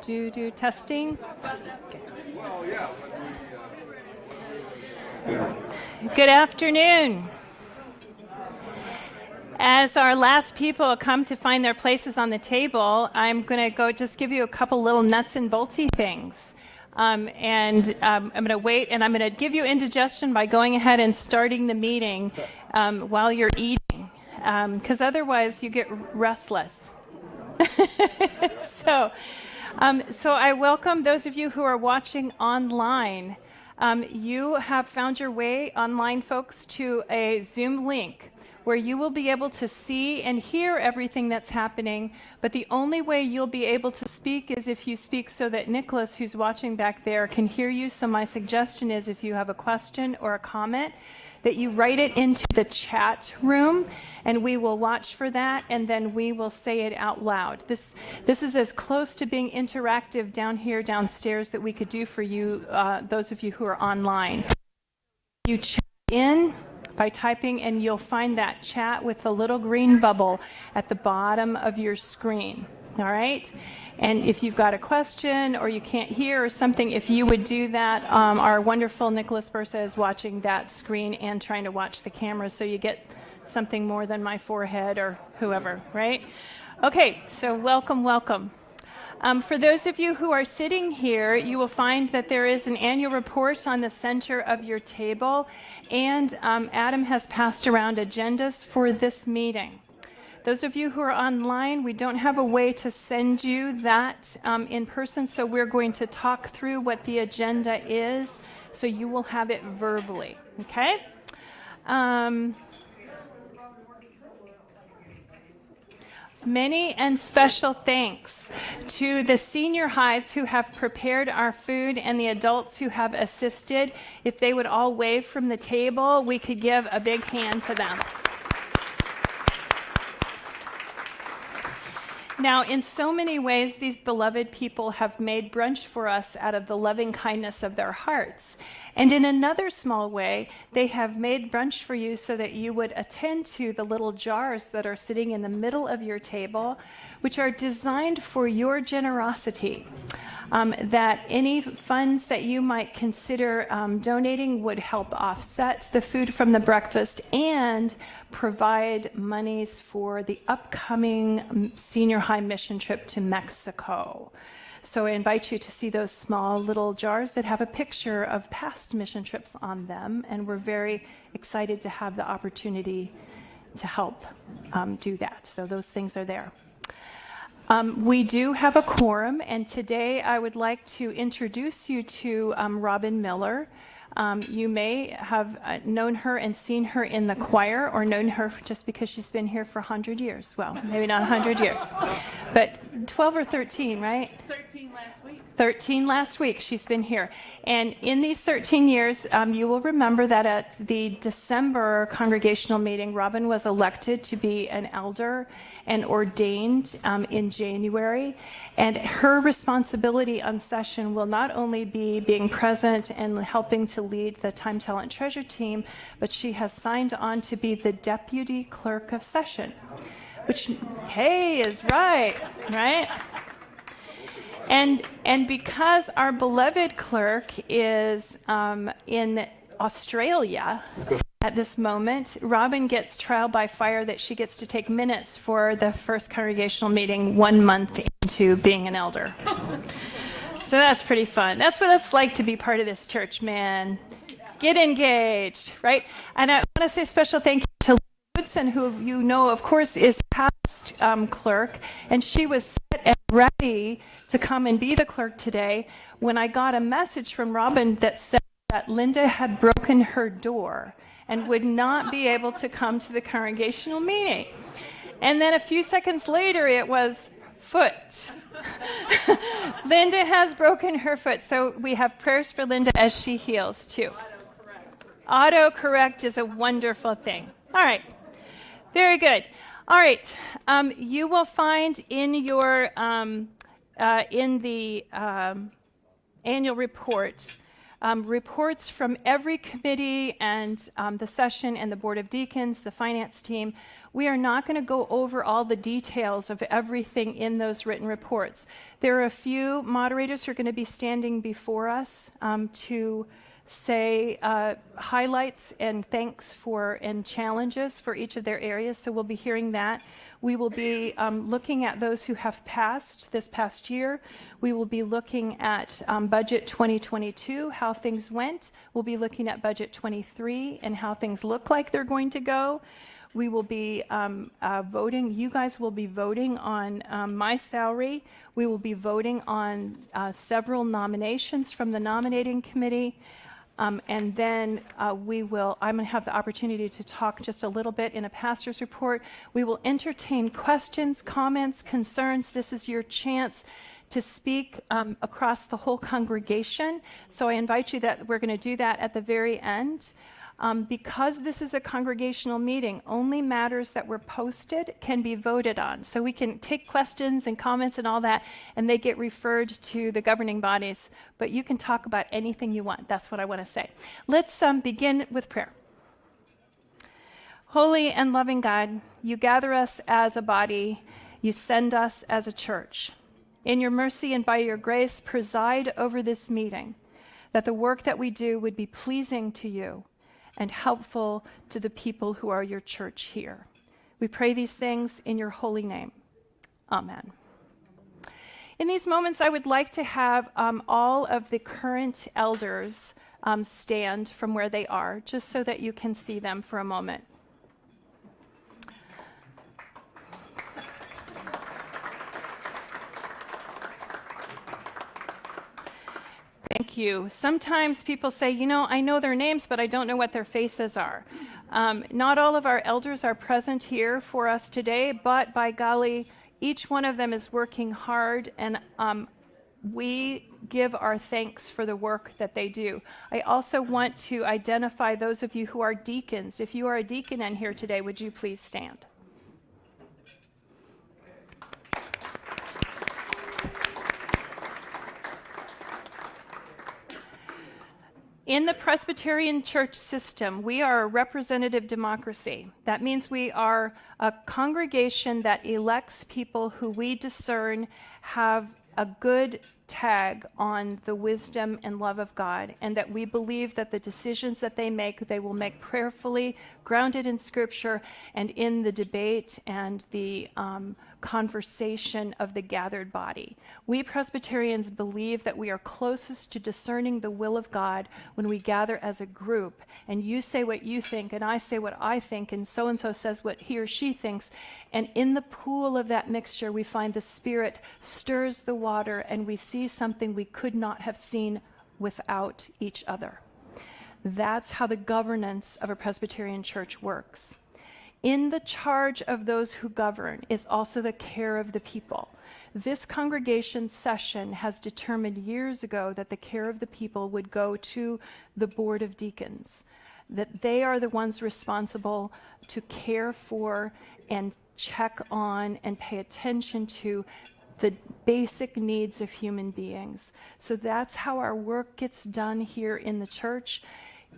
Testing. Good afternoon. As our last people come to find their places on the table, I'm going to go just give you a couple little nuts and bolty things. I'm going to wait, and I'm going to give you indigestion by going ahead and starting the meeting while you're eating, because otherwise you get restless. So I welcome those of you who are watching online. You have found your way online, folks, to a Zoom link where you will be able to see and hear everything that's happening, but the only way you'll be able to speak is if you speak so that Nicholas, who's watching back there, can hear you. So my suggestion is if you have a question or a comment, that you write it into the chat room, and we will watch for that, and then we will say it out loud. This is as close to being interactive down here, downstairs, that we could do for you, those of you who are online. You chat in by typing, and you'll find that chat with the little green bubble at the bottom of your screen. All right? And if you've got a question or you can't hear or something, if you would do that, our wonderful Nicholas Bursa is watching that screen and trying to watch the camera, so you get something more than my forehead or whoever, right? Okay, so welcome. For those of you who are sitting here, you will find that there is an annual report on the center of your table, and Adam has passed around agendas for this meeting. Those of you who are online, we don't have a way to send you that in person, so we're going to talk through what the agenda is, so you will have it verbally, okay? Many and special thanks to the senior highs who have prepared our food and the adults who have assisted. If they would all wave from the table, we could give a big hand to them. Now, in so many ways, these beloved people have made brunch for us out of the loving kindness of their hearts. And in another small way, they have made brunch for you so that you would attend to the little jars that are sitting in the middle of your table, which are designed for your generosity. That any funds that you might consider donating would help offset the food from the breakfast and provide monies for the upcoming senior high mission trip to Mexico. So I invite you to see those small little jars that have a picture of past mission trips on them, and we're very excited to have the opportunity to help do that. So those things are there. We do have a quorum, and today I would like to introduce you to Robin Miller. You may have known her and seen her in the choir, or known her just because she's been here for 100 years. Well, maybe not 100 years, but 12 or 13, right? 13 last week. 13 last week she's been here. And in these 13 years, you will remember that at the December congregational meeting, Robin was elected to be an elder and ordained in January. And her responsibility on session will not only be being present and helping to lead the Time, Talent, Treasure team, but she has signed on to be the deputy clerk of session, which, hey, is right? And because our beloved clerk is in Australia at this moment, Robin gets trial by fire that she gets to take minutes for the first congregational meeting 1 month into being an elder. So that's pretty fun. That's what it's like to be part of this church, man. Get engaged, right? And I want to say special thank you to Woodson, who you know, of course, is past clerk, and she was set and ready to come and be the clerk today when I got a message from Robin that said that Linda had broken her door and would not be able to come to the congregational meeting. And then a few seconds later, it was foot. Linda has broken her foot, so we have prayers for Linda as she heals too. Autocorrect is a wonderful thing. All right, very good. All right, you will find in your in the annual report reports from every committee and the session and the Board of Deacons, the finance team. We are not going to go over all the details of everything in those written reports. There are a few moderators who are going to be standing before us to say highlights and thanks for and challenges for each of their areas, so we'll be hearing that. We will be looking at those who have passed this past year. We will be looking at Budget 2022, how things went. We'll be looking at Budget 23 and how things look like they're going to go. We will be voting, you guys will be voting on my salary. We will be voting on several nominations from the nominating committee. And then I'm going to have the opportunity to talk just a little bit in a pastor's report. We will entertain questions, comments, concerns. This is your chance to speak across the whole congregation. So I invite you that we're going to do that at the very end. Because this is a congregational meeting, only matters that were posted can be voted on. So we can take questions and comments and all that, and they get referred to the governing bodies. But you can talk about anything you want. That's what I want to say. Let's begin with prayer. Holy and loving God, you gather us as a body. You send us as a church. In your mercy and by your grace, preside over this meeting, that the work that we do would be pleasing to you and helpful to the people who are your church here. We pray these things in your holy name. Amen. In these moments, I would like to have all of the current elders stand from where they are, just so that you can see them for a moment. Thank you. Sometimes people say, I know their names, but I don't know what their faces are. Not all of our elders are present here for us today, but by golly, each one of them is working hard, and we give our thanks for the work that they do. I also want to identify those of you who are deacons. If you are a deacon in here today, would you please stand? In the Presbyterian church system, we are a representative democracy. That means we are a congregation that elects people who we discern have a good tag on the wisdom and love of God, and that we believe that the decisions that they will make prayerfully, grounded in Scripture, and in the debate and the conversation of the gathered body. We Presbyterians believe that we are closest to discerning the will of God when we gather as a group, and you say what you think, and I say what I think, and so says what he or she thinks, and in the pool of that mixture, we find the Spirit stirs the water, and we see something we could not have seen without each other. That's how the governance of a Presbyterian church works. In the charge of those who govern is also the care of the people. This congregation session has determined years ago that the care of the people would go to the Board of Deacons, that they are the ones responsible to care for and check on and pay attention to the basic needs of human beings. So that's how our work gets done here in the church.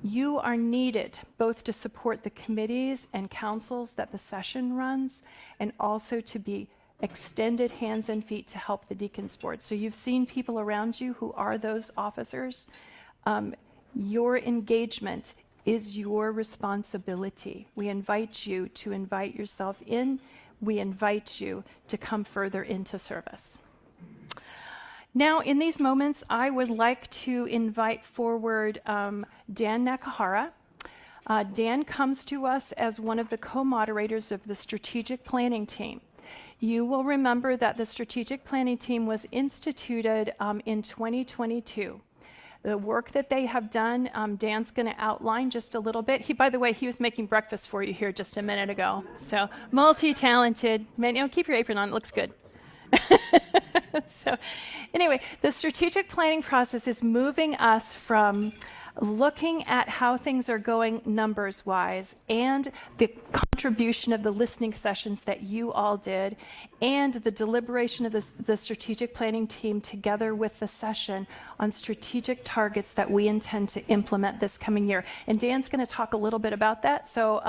You are needed both to support the committees and councils that the session runs, and also to be extended hands and feet to help the deacons board. So you've seen people around you who are those officers. Your engagement is your responsibility. We invite you to invite yourself in. We invite you to come further into service. Now, in these moments, I would like to invite forward Dan Nakahara. Dan comes to us as one of the co-moderators of the strategic planning team. You will remember that the strategic planning team was instituted in 2022. The work that they have done, Dan's going to outline just a little bit. By the way, he was making breakfast for you here just a minute ago. So multi-talented. Man, keep your apron on. It looks good. So anyway, the strategic planning process is moving us from looking at how things are going numbers-wise and the contribution of the listening sessions that you all did and the deliberation of the strategic planning team together with the session on strategic targets that we intend to implement this coming year. And Dan's going to talk a little bit about that. So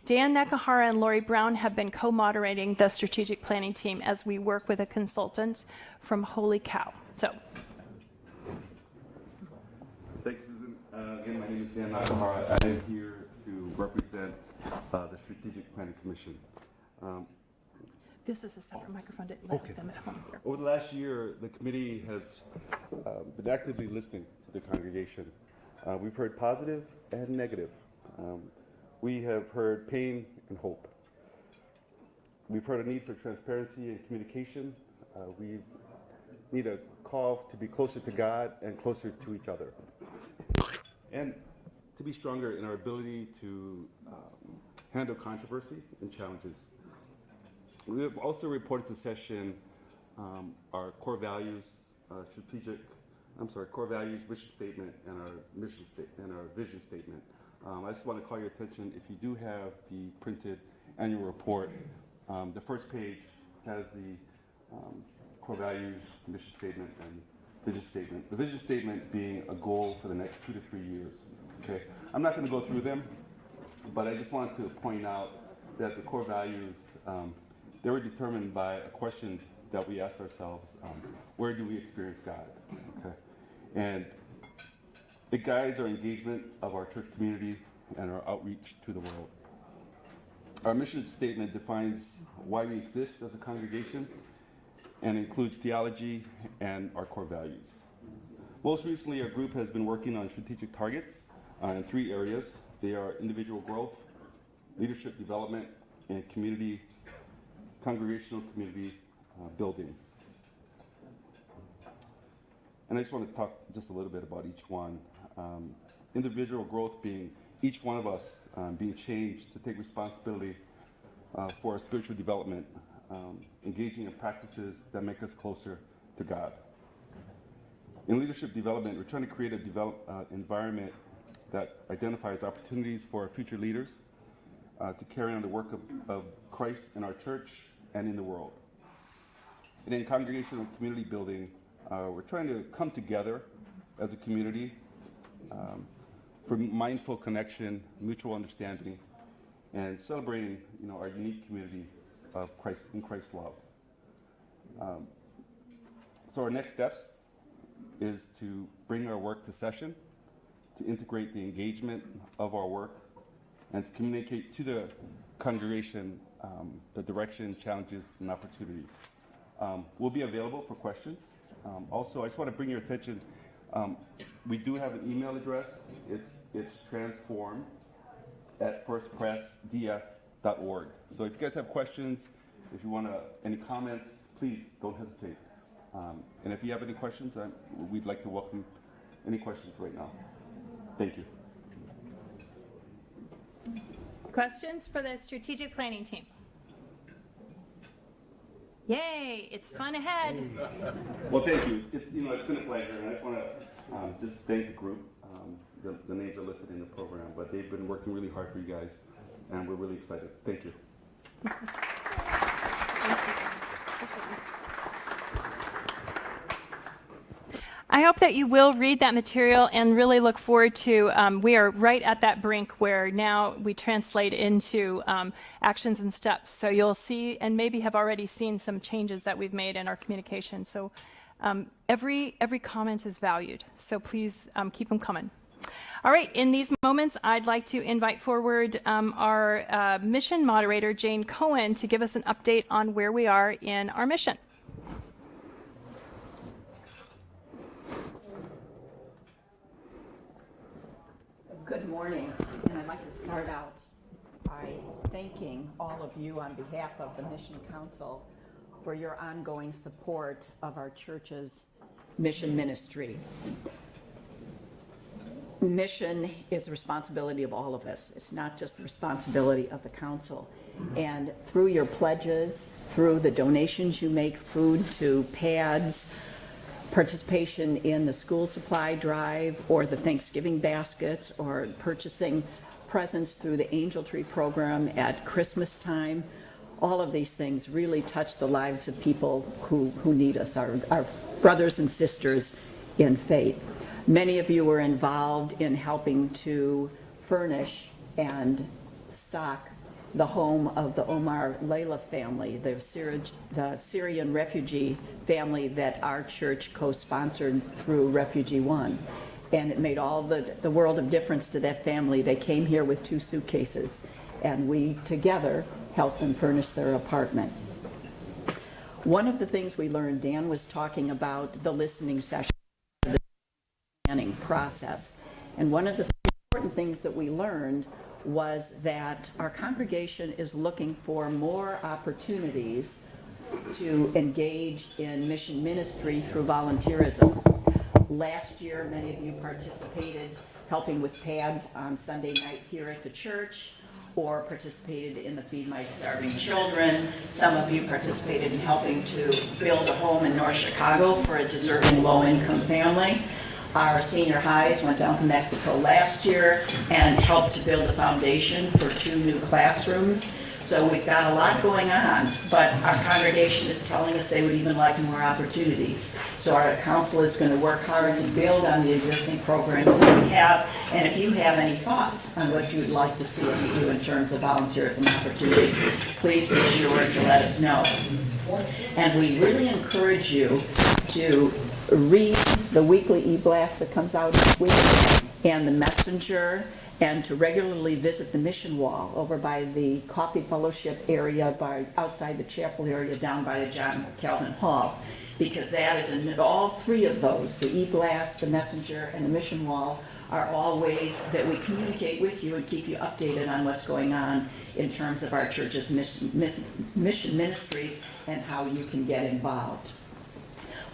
Dan Nakahara and Lori Brown have been co-moderating the strategic planning team as we work with a consultant from Holy Cow. So. Thanks, Susan. Again, my name is Dan Nakahara. I am here to represent the Strategic Planning Commission. This is a separate microphone to let them at home here. Over the last year, the committee has been actively listening to the congregation. We've heard positive and negative. We have heard pain and hope. We've heard a need for transparency and communication. We need a call to be closer to God and closer to each other, and to be stronger in our ability to handle controversy and challenges. We have also reported to session our core values, core values, mission statement, and our mission statement and our vision statement. I just want to call your attention, if you do have the printed annual report, the first page has the core values, mission statement, and vision statement. The vision statement being a goal for the next 2 to 3 years. Okay, I'm not going to go through them, but I just wanted to point out that the core values, they were determined by a question that we asked ourselves: where do we experience God? Okay, and it guides our engagement of our church community and our outreach to the world. Our mission statement defines why we exist as a congregation and includes theology and our core values. Most recently, our group has been working on strategic targets in 3 areas. They are individual growth, leadership development, and congregational community building. And I just want to talk just a little bit about each one. Individual growth being each one of us being changed to take responsibility for our spiritual development, engaging in practices that make us closer to God. In leadership development, we're trying to create an environment that identifies opportunities for our future leaders to carry on the work of Christ in our church and in the world. And in congregational community building, we're trying to come together as a community for mindful connection, mutual understanding, and celebrating, our unique community of Christ in Christ's love. So our next steps is to bring our work to session, to integrate the engagement of our work, and to communicate to the congregation the direction, challenges, and opportunities. We'll be available for questions. Also, I just want to bring your attention, we do have an email address. It's transform@firstpressdf.org. So if you guys have questions, if you want any comments, please don't hesitate. And if you have any questions, we'd like to welcome any questions right now. Thank you. Questions for the strategic planning team? Yay, it's fun ahead. Well, thank you. It's been a pleasure, and I just want to just thank the group. The names are listed in the program, but they've been working really hard for you guys, and we're really excited. Thank you. I hope that you will read that material and really look forward to, we are right at that brink where now we translate into actions and steps. So you'll see, and maybe have already seen some changes that we've made in our communication. So every comment is valued. So please keep them coming. All right, in these moments, I'd like to invite forward our mission moderator, Jane Cohen, to give us an update on where we are in our mission. Good morning, and I'd like to start out by thanking all of you on behalf of the Mission Council for your ongoing support of our church's mission ministry. Mission is the responsibility of all of us. It's not just the responsibility of the council. And through your pledges, through the donations you make, food to pads, participation in the school supply drive or the Thanksgiving baskets or purchasing presents through the Angel Tree program at Christmas time. All of these things really touch the lives of people who need us, our brothers and sisters in faith. Many of you were involved in helping to furnish and stock the home of the Omar Layla family, the Syrian refugee family that our church co-sponsored through Refugee One. And it made all the world of difference to that family. They came here with 2 suitcases, and we together helped them furnish their apartment. One of the things we learned, Dan was talking about the listening session, the planning process. And one of the important things that we learned was that our congregation is looking for more opportunities to engage in mission ministry through volunteerism. Last year, many of you participated helping with pads on Sunday night here at the church, or participated in the Feed My Starving Children. Some of you participated in helping to build a home in North Chicago for a deserving low-income family. Our senior highs went down to Mexico last year and helped to build a foundation for 2 new classrooms. So we've got a lot going on, but our congregation is telling us they would even like more opportunities. So our council is going to work hard to build on the existing programs that we have. And if you have any thoughts on what you would like to see us do in terms of volunteerism opportunities, please be sure to let us know. And we really encourage you to read the weekly e-blast that comes out each week and the messenger, and to regularly visit the mission wall over by the Coffee Fellowship area, outside the chapel area, down by the John Calvin Hall, because that is all 3 of those, the e-blast, the messenger, and the mission wall, are all ways that we communicate with you and keep you updated on what's going on in terms of our church's mission ministries and how you can get involved.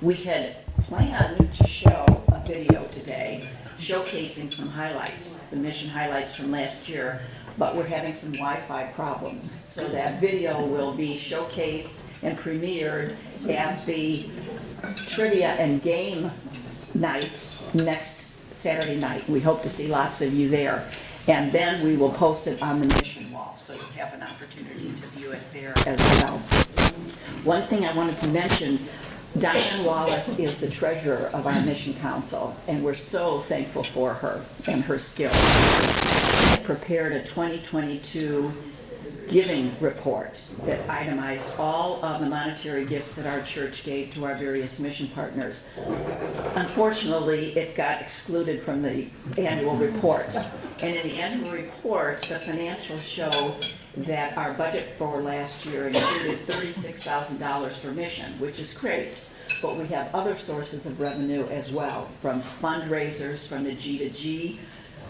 We had planned to show a video today showcasing some highlights, some mission highlights from last year, but we're having some Wi-Fi problems. So that video will be showcased and premiered at the trivia and game night next Saturday night. We hope to see lots of you there. And then we will post it on the mission wall, so you have an opportunity to view it there as well. One thing I wanted to mention, Diane Wallace is the treasurer of our mission council, and we're so thankful for her and her skills. She prepared a 2022 giving report that itemized all of the monetary gifts that our church gave to our various mission partners. Unfortunately, it got excluded from the annual report. And in the annual report, the financials show that our budget for last year included $36,000 for mission, which is great. But we have other sources of revenue as well, from fundraisers from the G2G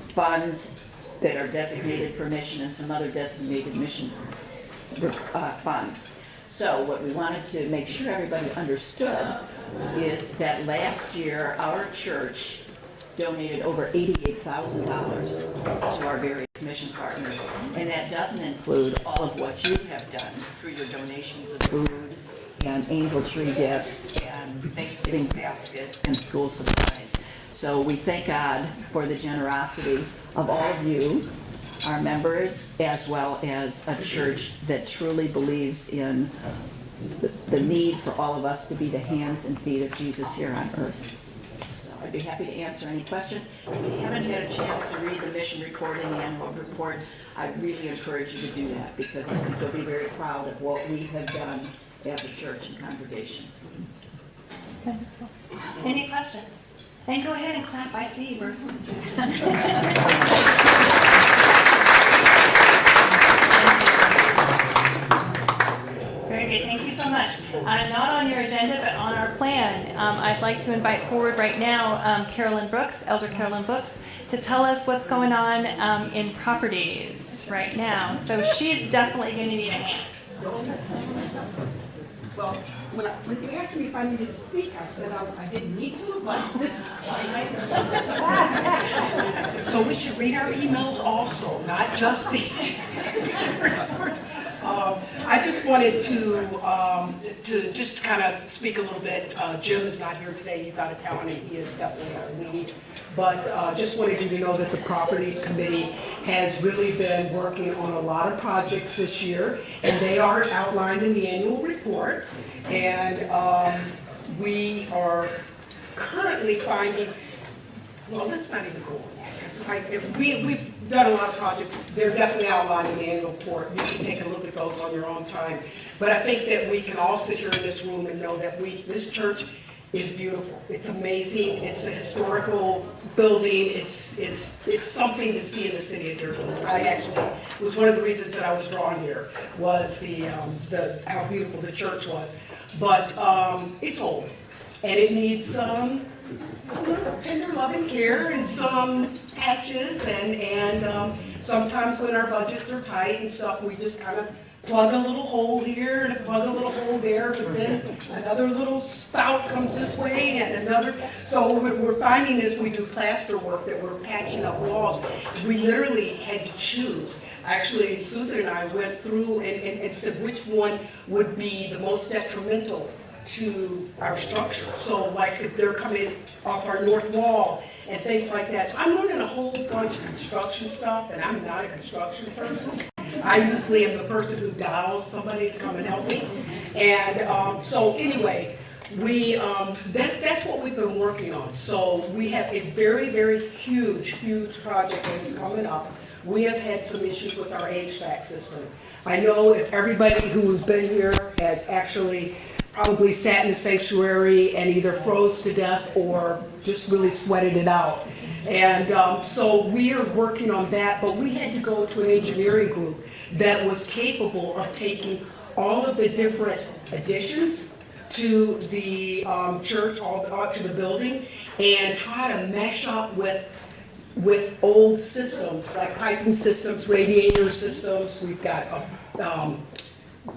funds that are designated for mission and some other designated mission funds. So what we wanted to make sure everybody understood is that last year our church donated over $88,000 to our various mission partners, and that doesn't include all of what you have done through your donations of food and Angel Tree gifts and Thanksgiving baskets and school supplies. So we thank God for the generosity of all of you, our members, as well as a church that truly believes in the need for all of us to be the hands and feet of Jesus here on earth. So I'd be happy to answer any questions. If you haven't had a chance to read the mission recording annual report, I really encourage you to do that, because I think you'll be very proud of what we have done as a church and congregation. Any questions? Then go ahead and clap. I see you, Bruce. Very good. Thank you so much. Not on your agenda, but on our plan, I'd like to invite forward right now Carolyn Brooks, Elder Carolyn Brooks, to tell us what's going on in properties right now. So she's definitely going to need a hand. Well, when you asked me if I needed to speak, I said I didn't need to, but this is quite So we should read our emails also, not just the report. I just wanted to just kind of speak a little bit. Jim is not here today, he's out of town, and he is definitely our lead. But just wanted you to know that the Properties Committee has really been working on a lot of projects this year, and they are outlined in the annual report. And we are currently finding, well, let's not even go on that. It's like, we've done a lot of projects. They're definitely outlined in the annual report. You can take a look at those on your own time. But I think that we can all sit here in this room and know that this church is beautiful. It's amazing. It's a historical building. It's something to see in the city of Deerfield. It was one of the reasons that I was drawn here, was how beautiful the church was. But it's old, and it needs some tender loving care and some patches, and sometimes when our budgets are tight and stuff, we just kind of plug a little hole here and plug a little hole there, but then another little spout comes this way and another. So what we're finding is we do plaster work that we're patching up walls. We literally had to choose. Actually, Susan and I went through and said which one would be the most detrimental to our structure. So like if they're coming off our north wall and things like that. So I'm learning a whole bunch of construction stuff, and I'm not a construction person. I usually am the person who dials somebody to come and help me. And so anyway, that's what we've been working on. So we have a very, very huge project that is coming up. We have had some issues with our HVAC system. I know if everybody who has been here has actually probably sat in the sanctuary and either froze to death or just really sweated it out. And so we are working on that, but we had to go to an engineering group that was capable of taking all of the different additions to the church, to the building, and try to mesh up with old systems, like piping systems, radiator systems. We've got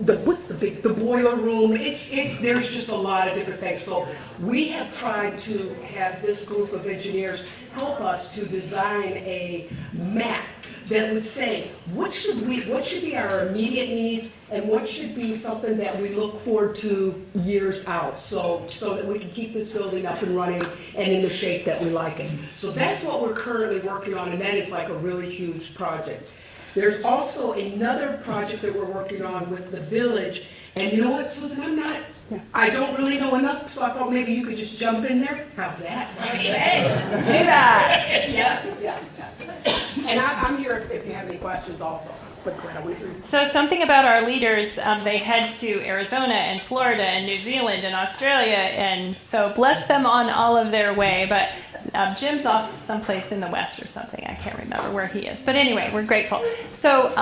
the boiler room. There's just a lot of different things. So we have tried to have this group of engineers help us to design a map that would say what should be our immediate needs and what should be something that we look forward to years out, so that we can keep this building up and running and in the shape that we like it. So that's what we're currently working on, and that is like a really huge project. There's also another project that we're working on with the village, and you know what, Susan, I don't really know enough, so I thought maybe you could just jump in there. How's that? Hey, that. Yes. And I'm here if you have any questions also. So something about our leaders, they head to Arizona and Florida and New Zealand and Australia, and so bless them on all of their way. But Jim's off someplace in the West or something. I can't remember where he is. But anyway, we're grateful. So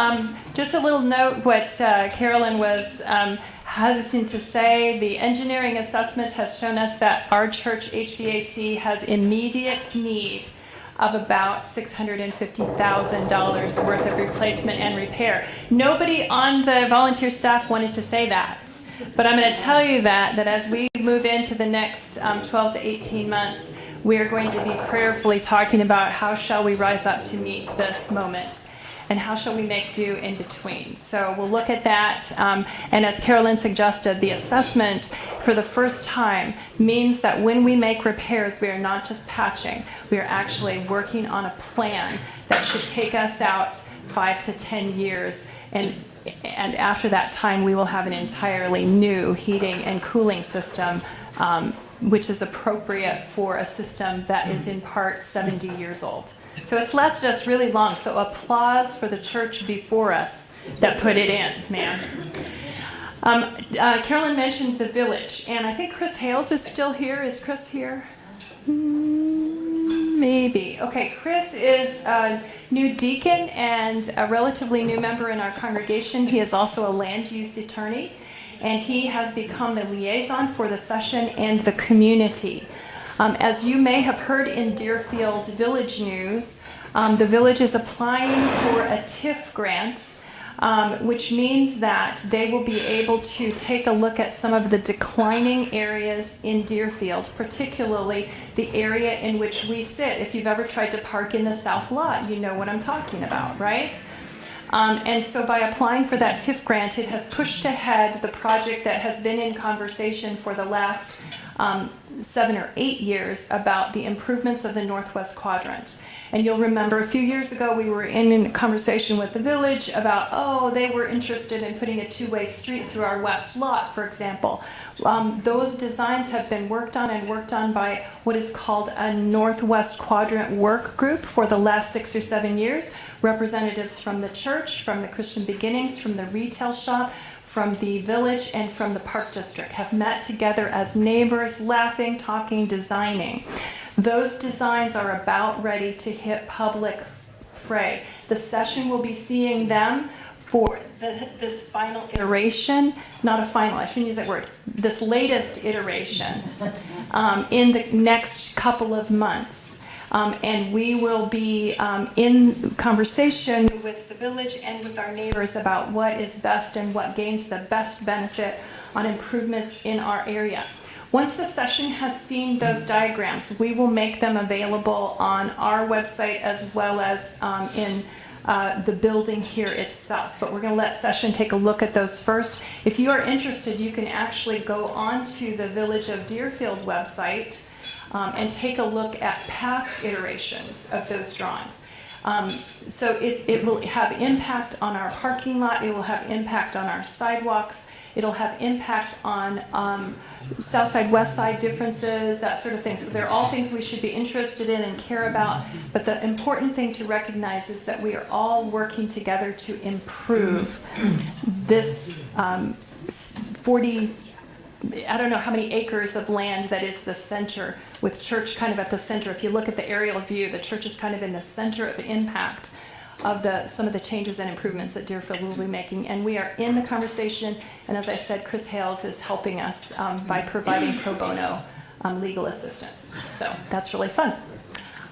just a little note what Carolyn was hesitant to say. The engineering assessment has shown us that our church HVAC has immediate need of about $650,000 worth of replacement and repair. Nobody on the volunteer staff wanted to say that. But I'm going to tell you that as we move into the next 12 to 18 months, we are going to be prayerfully talking about how shall we rise up to meet this moment and how shall we make do in between. So we'll look at that. And as Carolyn suggested, the assessment for the first time means that when we make repairs, we are not just patching. We are actually working on a plan that should take us out 5 to 10 years. And after that time, we will have an entirely new heating and cooling system, which is appropriate for a system that is in part 70 years old. So it's lasted us really long. So applause for the church before us that put it in, man. Carolyn mentioned the village, and I think Chris Hales is still here. Is Chris here? Maybe. Okay, Chris is a new deacon and a relatively new member in our congregation. He is also a land use attorney, and he has become the liaison for the session and the community. As you may have heard in Deerfield Village News, the village is applying for a TIF grant, which means that they will be able to take a look at some of the declining areas in Deerfield, particularly the area in which we sit. If you've ever tried to park in the south lot, you know what I'm talking about, right? And so by applying for that TIF grant, it has pushed ahead the project that has been in conversation for the last 7 or 8 years about the improvements of the Northwest Quadrant. And you'll remember a few years ago we were in a conversation with the village about, oh, they were interested in putting a two-way street through our west lot, for example. Those designs have been worked on by what is called a Northwest Quadrant work group for the last 6 or 7 years. Representatives from the church, from the Christian Beginnings, from the retail shop, from the village, and from the Park District have met together as neighbors, laughing, talking, designing. Those designs are about ready to hit public fray. The session will be seeing them for this final iteration, not a final, I shouldn't use that word, this latest iteration in the next couple of months. And we will be in conversation with the village and with our neighbors about what is best and what gains the best benefit on improvements in our area. Once the session has seen those diagrams, we will make them available on our website as well as in the building here itself. But we're going to let session take a look at those first. If you are interested, you can actually go onto the Village of Deerfield website and take a look at past iterations of those drawings. So it will have impact on our parking lot, it will have impact on our sidewalks, it'll have impact on south side, west side differences, that sort of thing. So they're all things we should be interested in and care about, but the important thing to recognize is that we are all working together to improve this 40, I don't know how many acres of land that is the center, with church kind of at the center. If you look at the aerial view, the church is kind of in the center of the impact of some of the changes and improvements that Deerfield will be making. And we are in the conversation, and as I said, Chris Hales is helping us by providing pro bono legal assistance. So that's really fun.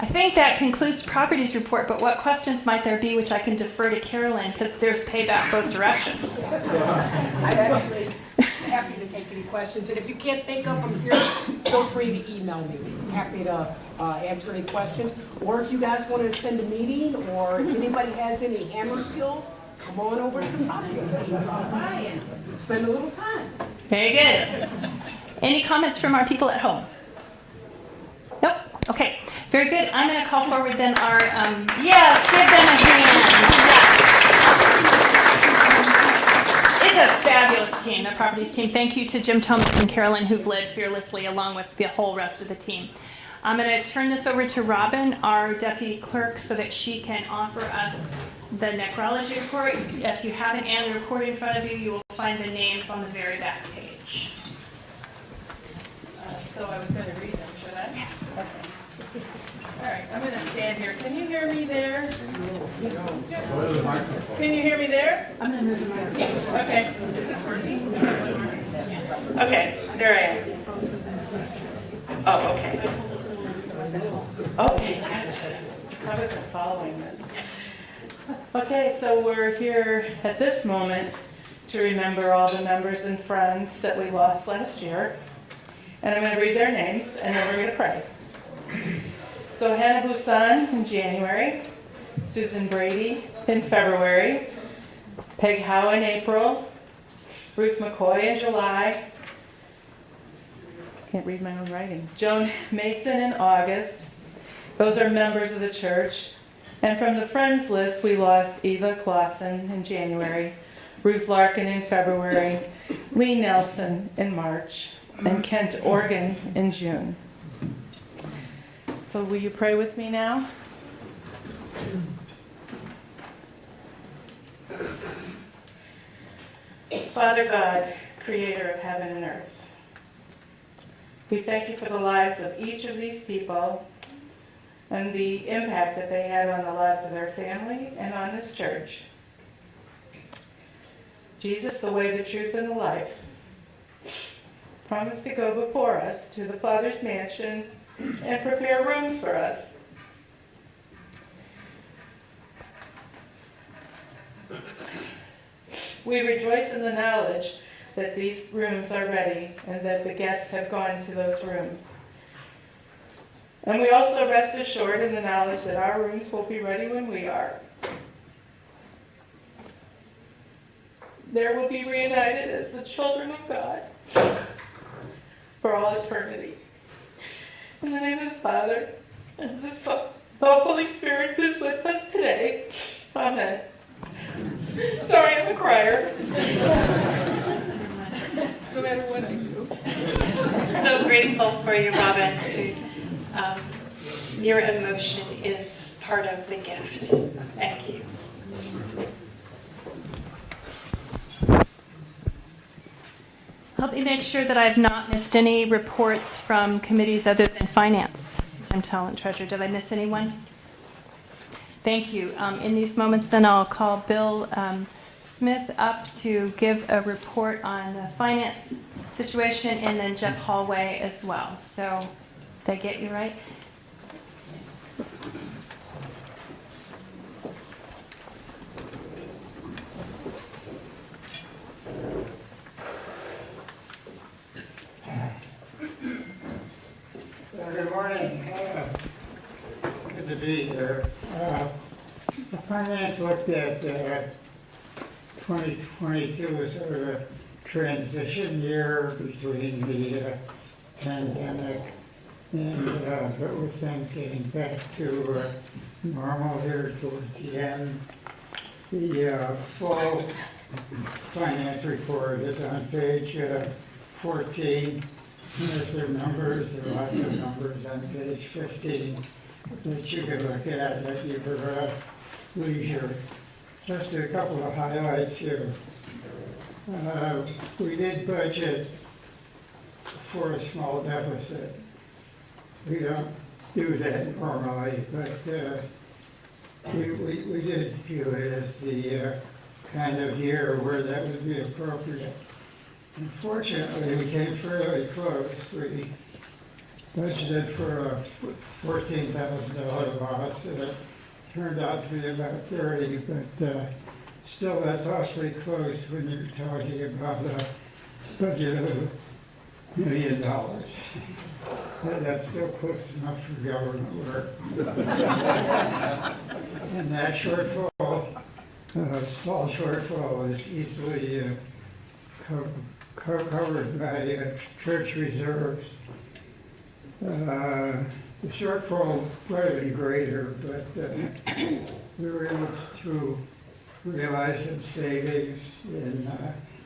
I think that concludes properties report, but what questions might there be which I can defer to Carolyn, because there's payback both directions. I'm actually happy to take any questions, and if you can't think of them here, feel free to email me. I'm happy to answer any questions, or if you guys want to attend a meeting, or if anybody has any hammer skills, come on over to the properties team, drop by and spend a little time. Very good. Any comments from our people at home? Nope. Okay. Very good. I'm going to call forward then our, yes, give them a hand. Yes. It's a fabulous team, the properties team. Thank you to Jim Thomas and Carolyn, who've led fearlessly along with the whole rest of the team. I'm going to turn this over to Robin, our deputy clerk, so that she can offer us the necrology report. If you have an annual report in front of you, you will find the names on the very back page. So I was going to read them, should I? Okay. All right, I'm going to stand here. Can you hear me there? Can you hear me there? I'm going to move the microphone. Okay. Is this working? Okay, there I am. Oh, okay. Okay. I wasn't following this. Okay, so we're here at this moment to remember all the members and friends that we lost last year. And I'm going to read their names, and then we're going to pray. So Hannah Busan in January, Susan Brady in February, Peg Howe in April, Ruth McCoy in July, can't read my own writing, Joan Mason in August. Those are members of the church. And from the friends list, we lost Eva Clausen in January, Ruth Larkin in February, Lee Nelson in March, and Kent Organ in June. So will you pray with me now? Father God, creator of heaven and earth, we thank you for the lives of each of these people and the impact that they had on the lives of their family and on this church. Jesus, the way, the truth, and the life, promise to go before us to the Father's mansion and prepare rooms for us. We rejoice in the knowledge that these rooms are ready and that the guests have gone to those rooms. And we also rest assured in the knowledge that our rooms will be ready when we are. there will be reunited as the children of God for all eternity. In the name of the Father, and of the Son, the Holy Spirit who's with us today. Amen. Sorry, I'm a crier. No matter what I do. So grateful for you, Robin. Your emotion is part of the gift. Thank you. Help me make sure that I've not missed any reports from committees other than finance and talent treasure. Did I miss anyone? Thank you. In these moments, then I'll call Bill Smith up to give a report on the finance situation, and then Jeff Hallway as well. So, did I get you right? Good morning. Good to be here. The finance looked at 2022 as sort of a transition year between the pandemic and but with things getting back to normal here towards the end. The full finance report is on page 14. There's their numbers, there are lots of numbers on page 15 that you can look at at your leisure. Just a couple of highlights here. We did budget for a small deficit. We don't do that normally, but we did view it as the kind of year where that would be appropriate. Unfortunately, we came fairly close. We budgeted for a $14,000 loss, and it turned out to be about 30, but still that's awfully close when you're talking about a budget of $1 million. That's still close enough for government work. And that shortfall, small shortfall, is easily covered by church reserves. The shortfall might have been greater, but we were able to realize some savings in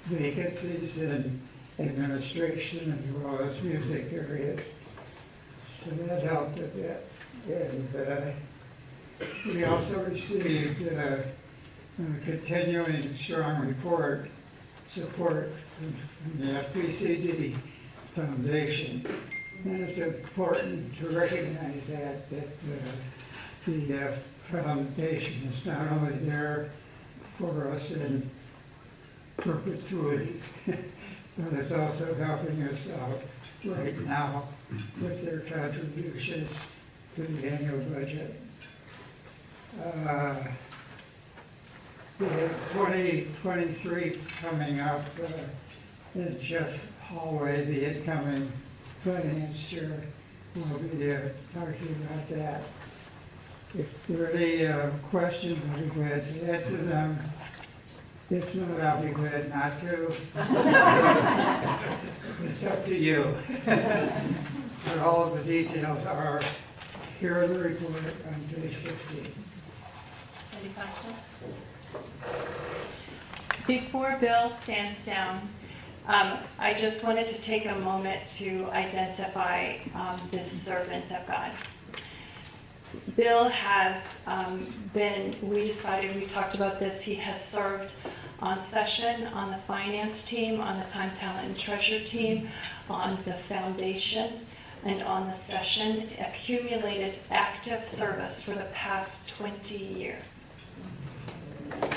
vacancies in administration as well as music areas. So that helped a bit. And we also received continuing strong support from the FPCD Foundation. And it's important to recognize that the foundation is not only there for us in perpetuity, but it's also helping us out right now with their contributions to the annual budget. We have 2023 coming up, and Jeff Hallway, the incoming finance chair, will be talking about that. If there are any questions, I'll be glad to answer them. If not, I'll be glad not to. It's up to you. But all of the details are here in the report on page 15. Any questions? Before Bill stands down, I just wanted to take a moment to identify this servant of God. Bill has we talked about this, he has served on session, on the finance team, on the time, talent, and treasure team, on the foundation, and on the session, accumulated active service for the past 20 years. But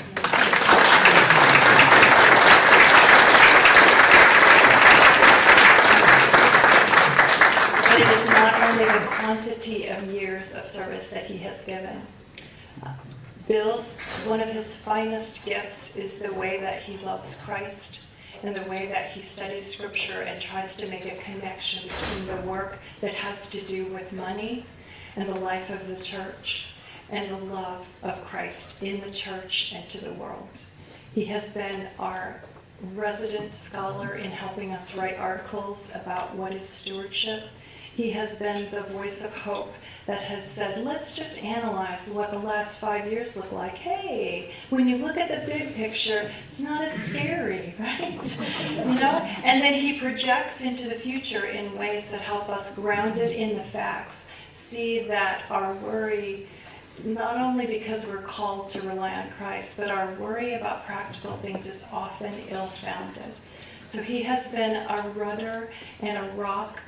it is not only the quantity of years of service that he has given. One of his finest gifts is the way that he loves Christ and the way that he studies Scripture and tries to make a connection between the work that has to do with money and the life of the church and the love of Christ in the church and to the world. He has been our resident scholar in helping us write articles about what is stewardship. He has been the voice of hope that has said, let's just analyze what the last 5 years look like. Hey, when you look at the big picture, it's not as scary, right? And then he projects into the future in ways that help us ground it in the facts, see that our worry, not only because we're called to rely on Christ, but our worry about practical things is often ill-founded. So he has been a rudder and a rock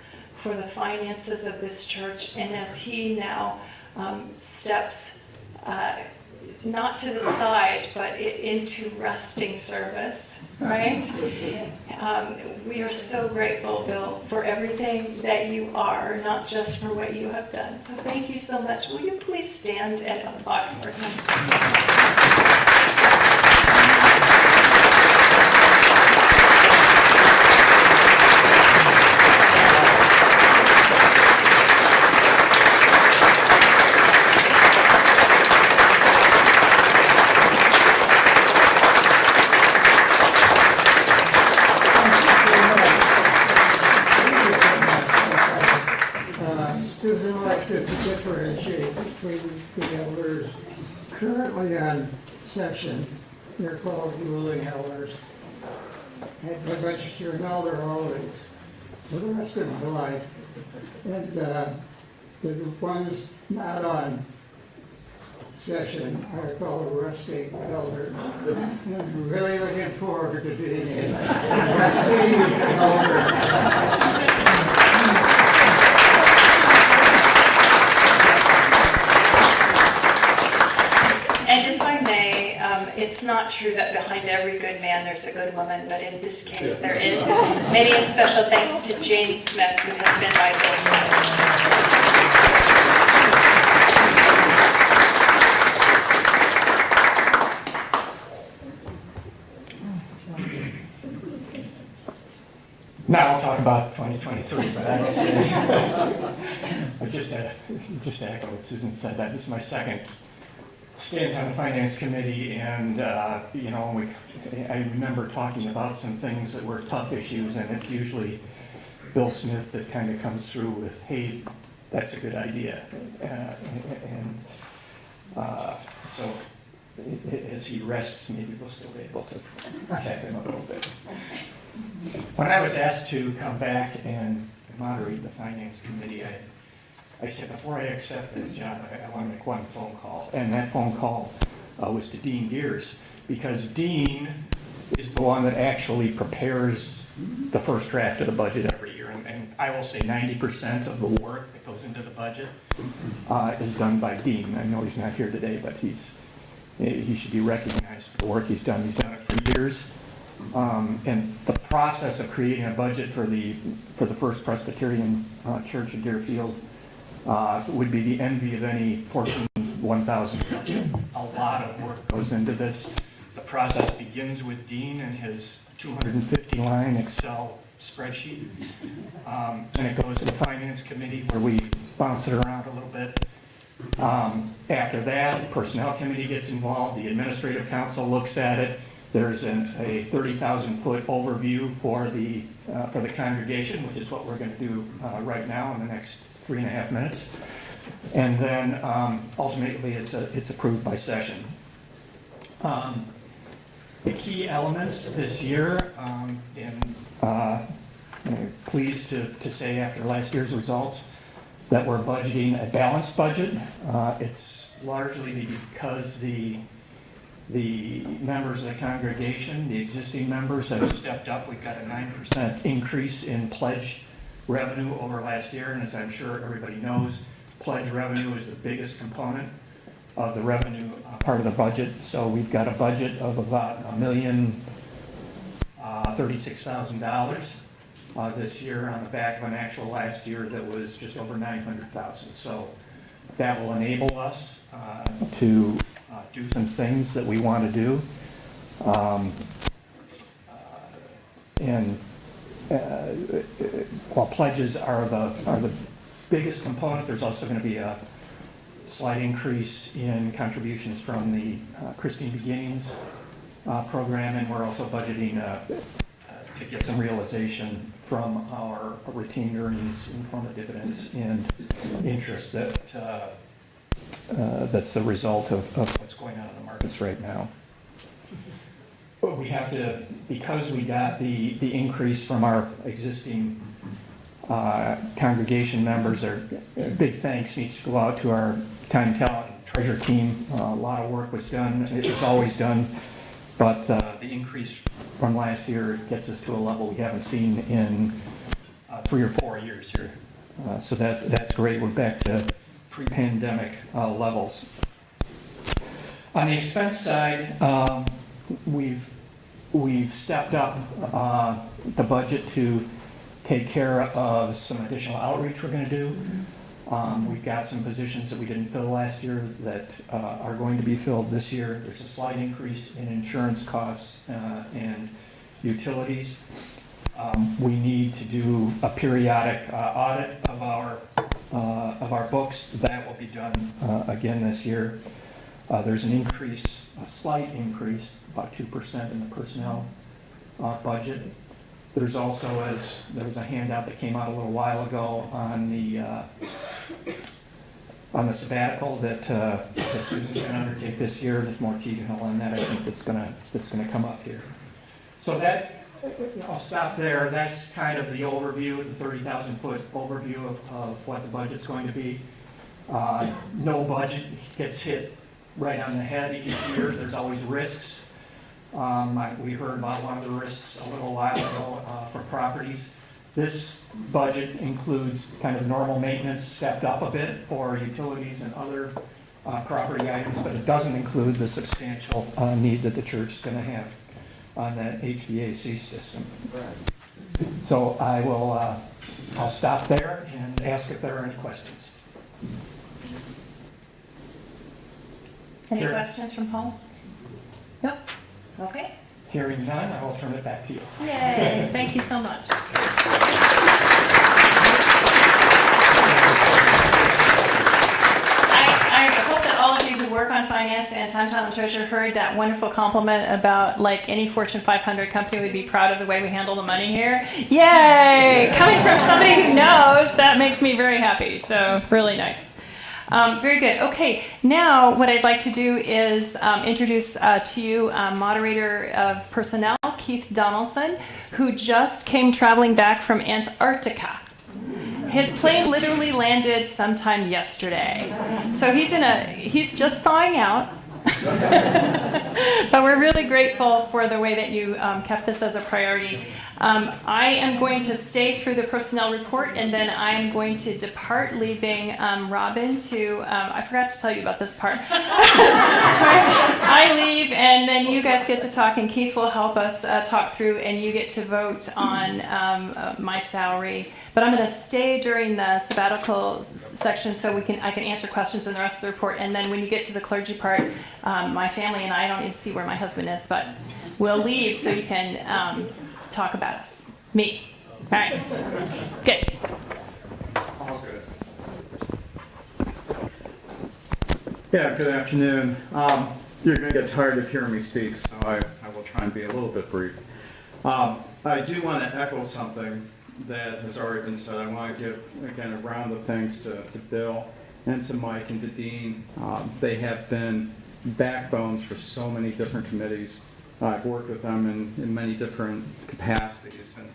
for the finances of this church, and as he now steps not to the side, but into resting service, right? We are so grateful, Bill, for everything that you are, not just for what you have done. So thank you so much. Will you please stand and applaud for him? Susan likes to differentiate between the elders currently on session. They're called ruling elders. But you're an elder always, for the rest of your life. And the ones not on session are called rusting elders. And I'm really looking forward to being a rusting elder. And if I may, it's not true that behind every good man there's a good woman, but in this case there is. Many and special thanks to Jane Smith, who has been my Now I'll talk about 2023, but I just to echo what Susan said, that this is my second stint on the Finance Committee, and I remember talking about some things that were tough issues, and it's usually Bill Smith that kind of comes through with, hey, that's a good idea. So as he rests, maybe we'll still be able to tap him a little bit. When I was asked to come back and moderate the Finance Committee, I said, before I accept this job, I want to make one phone call. And that phone call was to Dean Gears, because Dean is the one that actually prepares the first draft of the budget every year. And I will say 90% of the work that goes into the budget is done by Dean. I know he's not here today, but he should be recognized for the work he's done. He's done it for years. And the process of creating a budget for the First Presbyterian Church in Deerfield would be the envy of any Fortune 1000 company. A lot of work goes into this. The process begins with Dean and his 250-line Excel spreadsheet. And it goes to the Finance Committee, where we bounce it around a little bit. After that, the Personnel Committee gets involved. The Administrative Council looks at it. There's a 30,000-foot overview for the congregation, which is what we're going to do right now in the next 3.5 minutes. And then ultimately it's approved by session. The key elements this year, I'm pleased to say after last year's results that we're budgeting a balanced budget. It's largely because the members of the congregation, the existing members, have stepped up. We've got a 9% increase in pledge revenue over last year, and as I'm sure everybody knows, pledge revenue is the biggest component of the revenue part of the budget. So we've got a budget of about $1,036,000 this year on the back of an actual last year that was just over $900,000. So that will enable us to do some things that we want to do. While pledges are the biggest component, there's also going to be a slight increase in contributions from the Christine Beginnings program, and we're also budgeting to get some realization from our retained earnings in form of dividends and interest that's the result of what's going on in the markets right now. But we have to, because we got the increase from our existing congregation members, a big thanks needs to go out to our time, talent, and treasure team. A lot of work was done. It was always done, but the increase from last year gets us to a level we haven't seen in 3 or 4 years here. So that's great. We're back to pre-pandemic levels. On the expense side, we've stepped up the budget to take care of some additional outreach we're going to do. We've got some positions that we didn't fill last year that are going to be filled this year. There's a slight increase in insurance costs and utilities. We need to do a periodic audit of our books. That will be done again this year. There's an increase, a slight increase, about 2% in the personnel budget. There's also, there was a handout that came out a little while ago on the sabbatical that Susan's going to undertake this year. There's more detail on that. I think that's going to come up here. So that, I'll stop there. That's kind of the overview, the 30,000-foot overview of what the budget's going to be. No budget gets hit right on the head each year. There's always risks. We heard about one of the risks a little while ago for properties. This budget includes kind of normal maintenance stepped up a bit for utilities and other property items, but it doesn't include the substantial need that the church is going to have on that HVAC system. So I'll stop there and ask if there are any questions. Any Sure. questions from home? Nope. Okay. Hearing none, I will turn it back to you. Yay. Thank you so much. I hope that all of you who work on finance and time, talent, and treasure heard that wonderful compliment about like any Fortune 500 company would be proud of the way we handle the money here. Yay! Coming from somebody who knows, that makes me very happy. So really nice. Very good. Okay, now what I'd like to do is introduce to you moderator of personnel, Keith Donaldson, who just came traveling back from Antarctica. His plane literally landed sometime yesterday. So he's just thawing out. But we're really grateful for the way that you kept this as a priority. I am going to stay through the personnel report, and then I am going to depart, leaving Robin to, I forgot to tell you about this part. I leave, and then you guys get to talk, and Keith will help us talk through, and you get to vote on my salary. But I'm going to stay during the sabbatical section so I can answer questions in the rest of the report. And then when you get to the clergy part, my family and I don't even see where my husband is, but we'll leave so you can talk about us. Me. All right. Good. All good. Yeah, good afternoon. You're going to get tired of hearing me speak, so I will try and be a little bit brief. I do want to echo something that has already been said. I want to give, again, a round of thanks to Bill and to Mike and to Dean. They have been backbones for so many different committees. I've worked with them in many different capacities and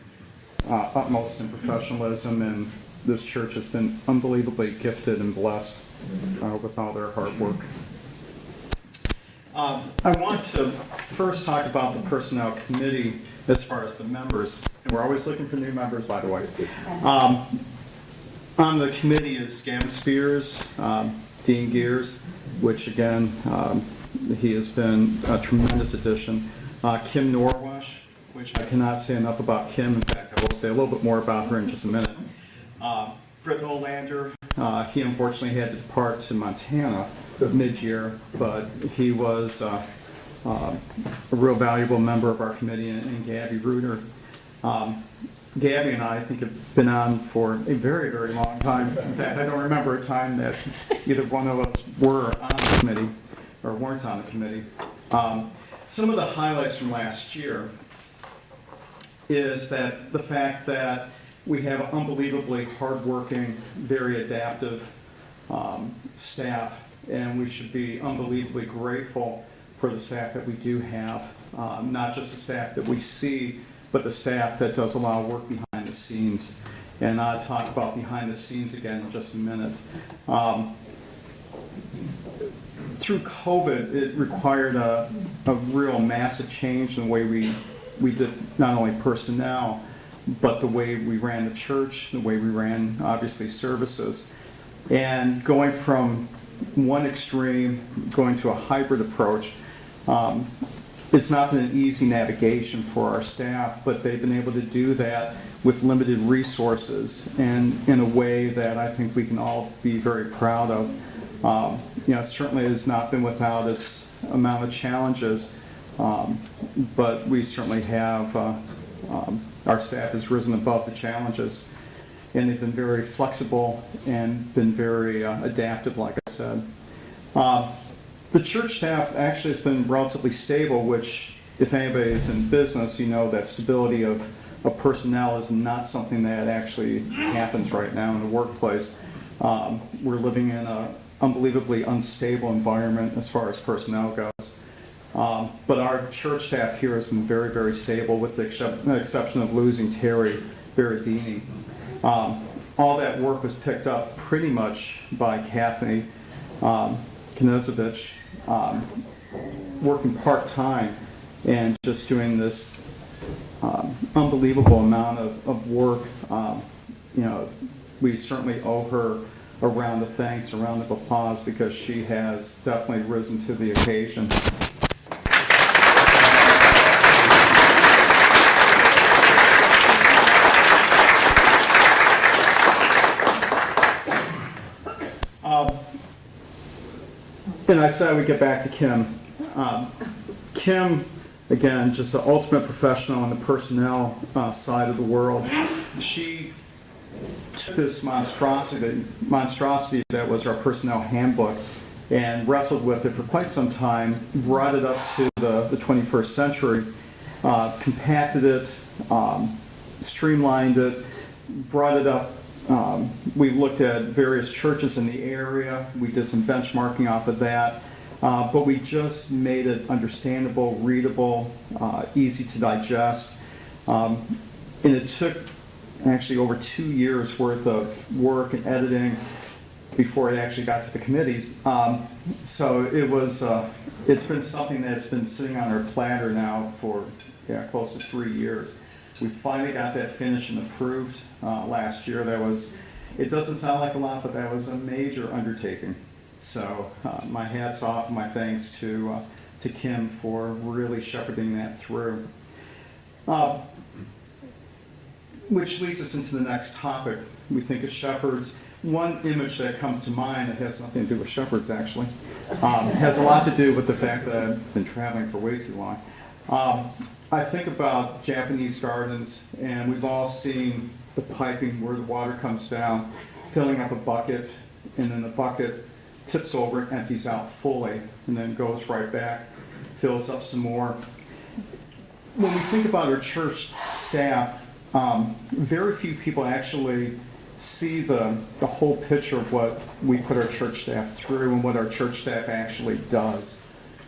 utmost in professionalism, and this church has been unbelievably gifted and blessed with all their hard work. I want to first talk about the Personnel Committee as far as the members. And we're always looking for new members, by the way. On the committee is Gavin Spears, Dean Gears, which again, he has been a tremendous addition. Kim Norwash, which I cannot say enough about Kim. In fact, I will say a little bit more about her in just a minute. Britt Nolander, he unfortunately had to depart to Montana mid-year, but he was a real valuable member of our committee, and Gabby Reuter. Gabby and I think have been on for a very, very long time. In fact, I don't remember a time that either one of us were on the committee or weren't on the committee. some of the highlights from last year is that the fact that we have unbelievably hardworking, very adaptive staff, and we should be unbelievably grateful for the staff that we do have, not just the staff that we see, but the staff that does a lot of work behind the scenes. And I'll talk about behind the scenes again in just a minute. Through COVID, it required a real massive change in the way we did not only personnel, but the way we ran the church, the way we ran, obviously, services. And going from one extreme, going to a hybrid approach, it's not been an easy navigation for our staff, but they've been able to do that with limited resources and in a way that I think we can all be very proud of. It certainly has not been without its amount of challenges, but we certainly have, our staff has risen above the challenges, and they've been very flexible and been very adaptive, like I said. The church staff actually has been relatively stable, which, if anybody is in business, you know that stability of personnel is not something that actually happens right now in the workplace. We're living in an unbelievably unstable environment as far as personnel goes. But our church staff here has been very, very stable, with the exception of losing Terry Berardini. All that work was picked up pretty much by Kathy Knezovich, working part-time and just doing this unbelievable amount of work. We certainly owe her a round of thanks, a round of applause, because she has definitely risen to the occasion. And I said we'd get back to Kim. Kim, again, just the ultimate professional on the personnel side of the world. She took this monstrosity that was our personnel handbook and wrestled with it for quite some time, brought it up to the 21st century, compacted it, streamlined it, brought it up. We looked at various churches in the area. We did some benchmarking off of that. But we just made it understandable, readable, easy to digest. And it took actually over 2 years worth of work and editing before it actually got to the committees. So it was, it's been something that's been sitting on our platter now for close to 3 years. We finally got that finished and approved last year. It doesn't sound like a lot, but that was a major undertaking. So my hat's off, my thanks to Kim for really shepherding that through. Which leads us into the next topic. We think of shepherds. One image that comes to mind that has nothing to do with shepherds, actually, has a lot to do with the fact that I've been traveling for way too long. I think about Japanese gardens, and we've all seen the piping where the water comes down, filling up a bucket, and then the bucket tips over, empties out fully, and then goes right back, fills up some more. When we think about our church staff, very few people actually see the whole picture of what we put our church staff through and what our church staff actually does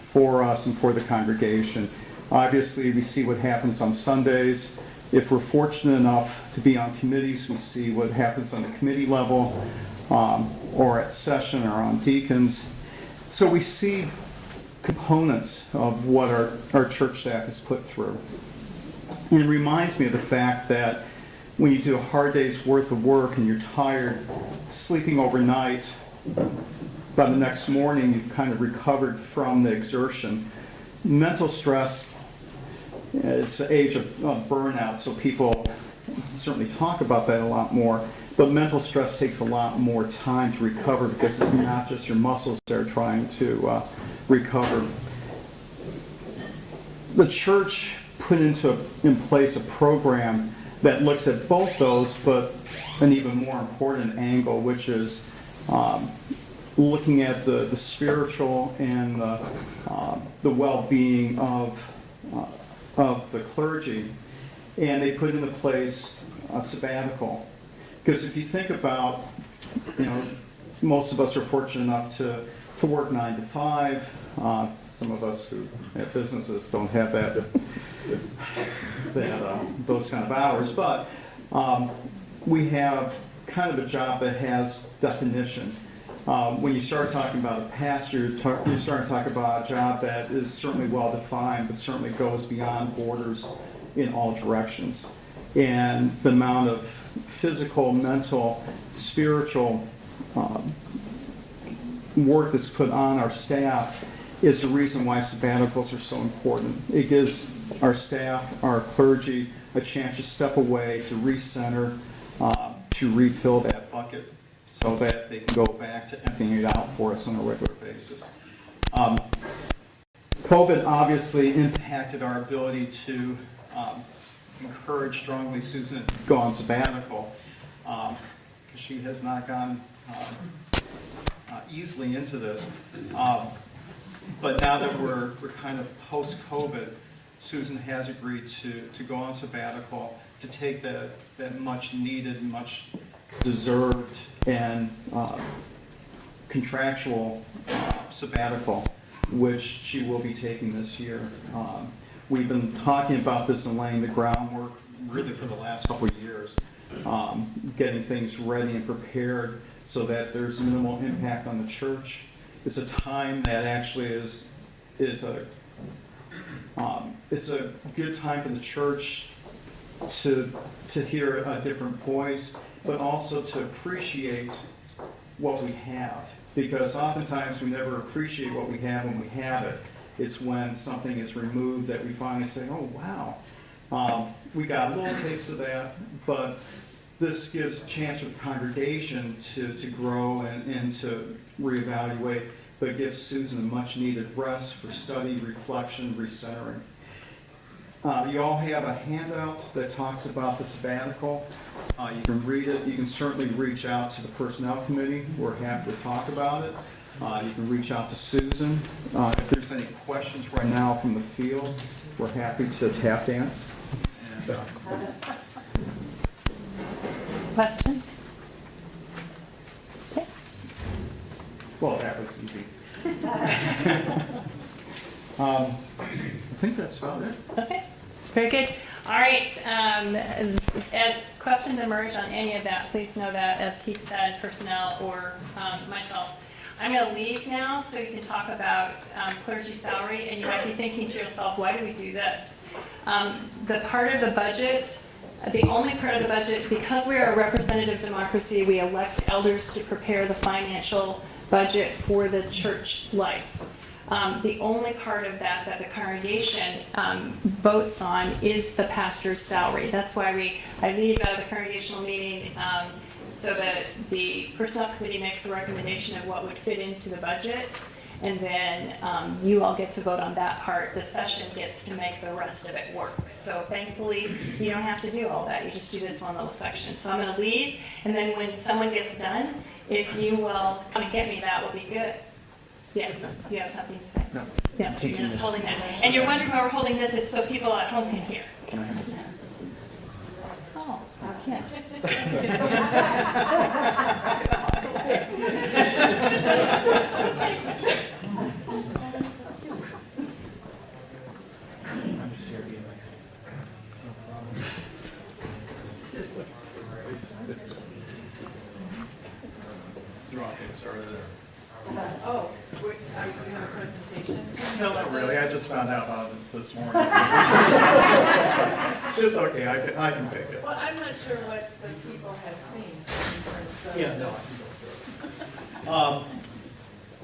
for us and for the congregation. Obviously, we see what happens on Sundays. If we're fortunate enough to be on committees, we see what happens on the committee level, or at session or on deacons. So we see components of what our church staff is put through. And it reminds me of the fact that when you do a hard day's worth of work and you're tired, sleeping overnight, by the next morning you've kind of recovered from the exertion. Mental stress, it's the age of burnout, so people certainly talk about that a lot more. But mental stress takes a lot more time to recover, because it's not just your muscles that are trying to recover. The church put in place a program that looks at both those, but an even more important angle, which is looking at the spiritual and the well-being of the clergy, and they put into place a sabbatical. Because if you think about, most of us are fortunate enough to work 9 to 5. Some of us who have businesses don't have those kind of hours, but we have kind of a job that has definition. When you start talking about a pastor, you start talking about a job that is certainly well defined, but certainly goes beyond borders in all directions. And the amount of physical, mental, spiritual work that's put on our staff is the reason why sabbaticals are so important. It gives our staff, our clergy, a chance to step away, to recenter, to refill that bucket so that they can go back to emptying it out for us on a regular basis. COVID obviously impacted our ability to encourage strongly Susan to go on sabbatical, because she has not gone easily into this. But now that we're kind of post-COVID, Susan has agreed to go on sabbatical, to take that much needed, much deserved, and contractual sabbatical, which she will be taking this year. We've been talking about this and laying the groundwork really for the last couple of years, getting things ready and prepared so that there's minimal impact on the church. It's a time that actually is a good time for the church to hear a different voice, but also to appreciate what we have. Because oftentimes we never appreciate what we have when we have it. It's when something is removed that we finally say, oh, wow. We got a little taste of that, but this gives a chance for the congregation to grow and to reevaluate, but it gives Susan a much needed rest for study, reflection, recentering. You all have a handout that talks about the sabbatical. You can read it. You can certainly reach out to the Personnel Committee. We're happy to talk about it. You can reach out to Susan. If there's any questions right now from the field, we're happy to tap dance. And, Questions? Okay. well, that was easy. I think that's about it. Okay, very good. All right, as questions emerge on any of that, please know that, as Keith said, personnel or myself. I'm going to leave now so you can talk about clergy salary, and you might be thinking to yourself, why do we do this? The part of the budget, the only part of the budget, because we are a representative democracy, we elect elders to prepare the financial budget for the church life. The only part of that the congregation votes on is the pastor's salary. That's why I leave out of the congregational meeting so that the personnel committee makes the recommendation of what would fit into the budget, and then you all get to vote on that part. The session gets to make the rest of it work. So thankfully, you don't have to do all that. You just do this one little section. So I'm going to leave, and then when someone gets done, if you will come and get me, that will be good. Yes, you have something to say? No. Yeah, you're just holding that. And you're wondering why we're holding this, it's so people at home can hear. Can I have it? Oh, yeah. I'm just here to be nice. You want to get started there? Oh, are you doing a presentation? No, not really. I just found out about it this morning. It's okay. I can pick it. Well, I'm not sure what the people have seen in terms of. Yeah, no.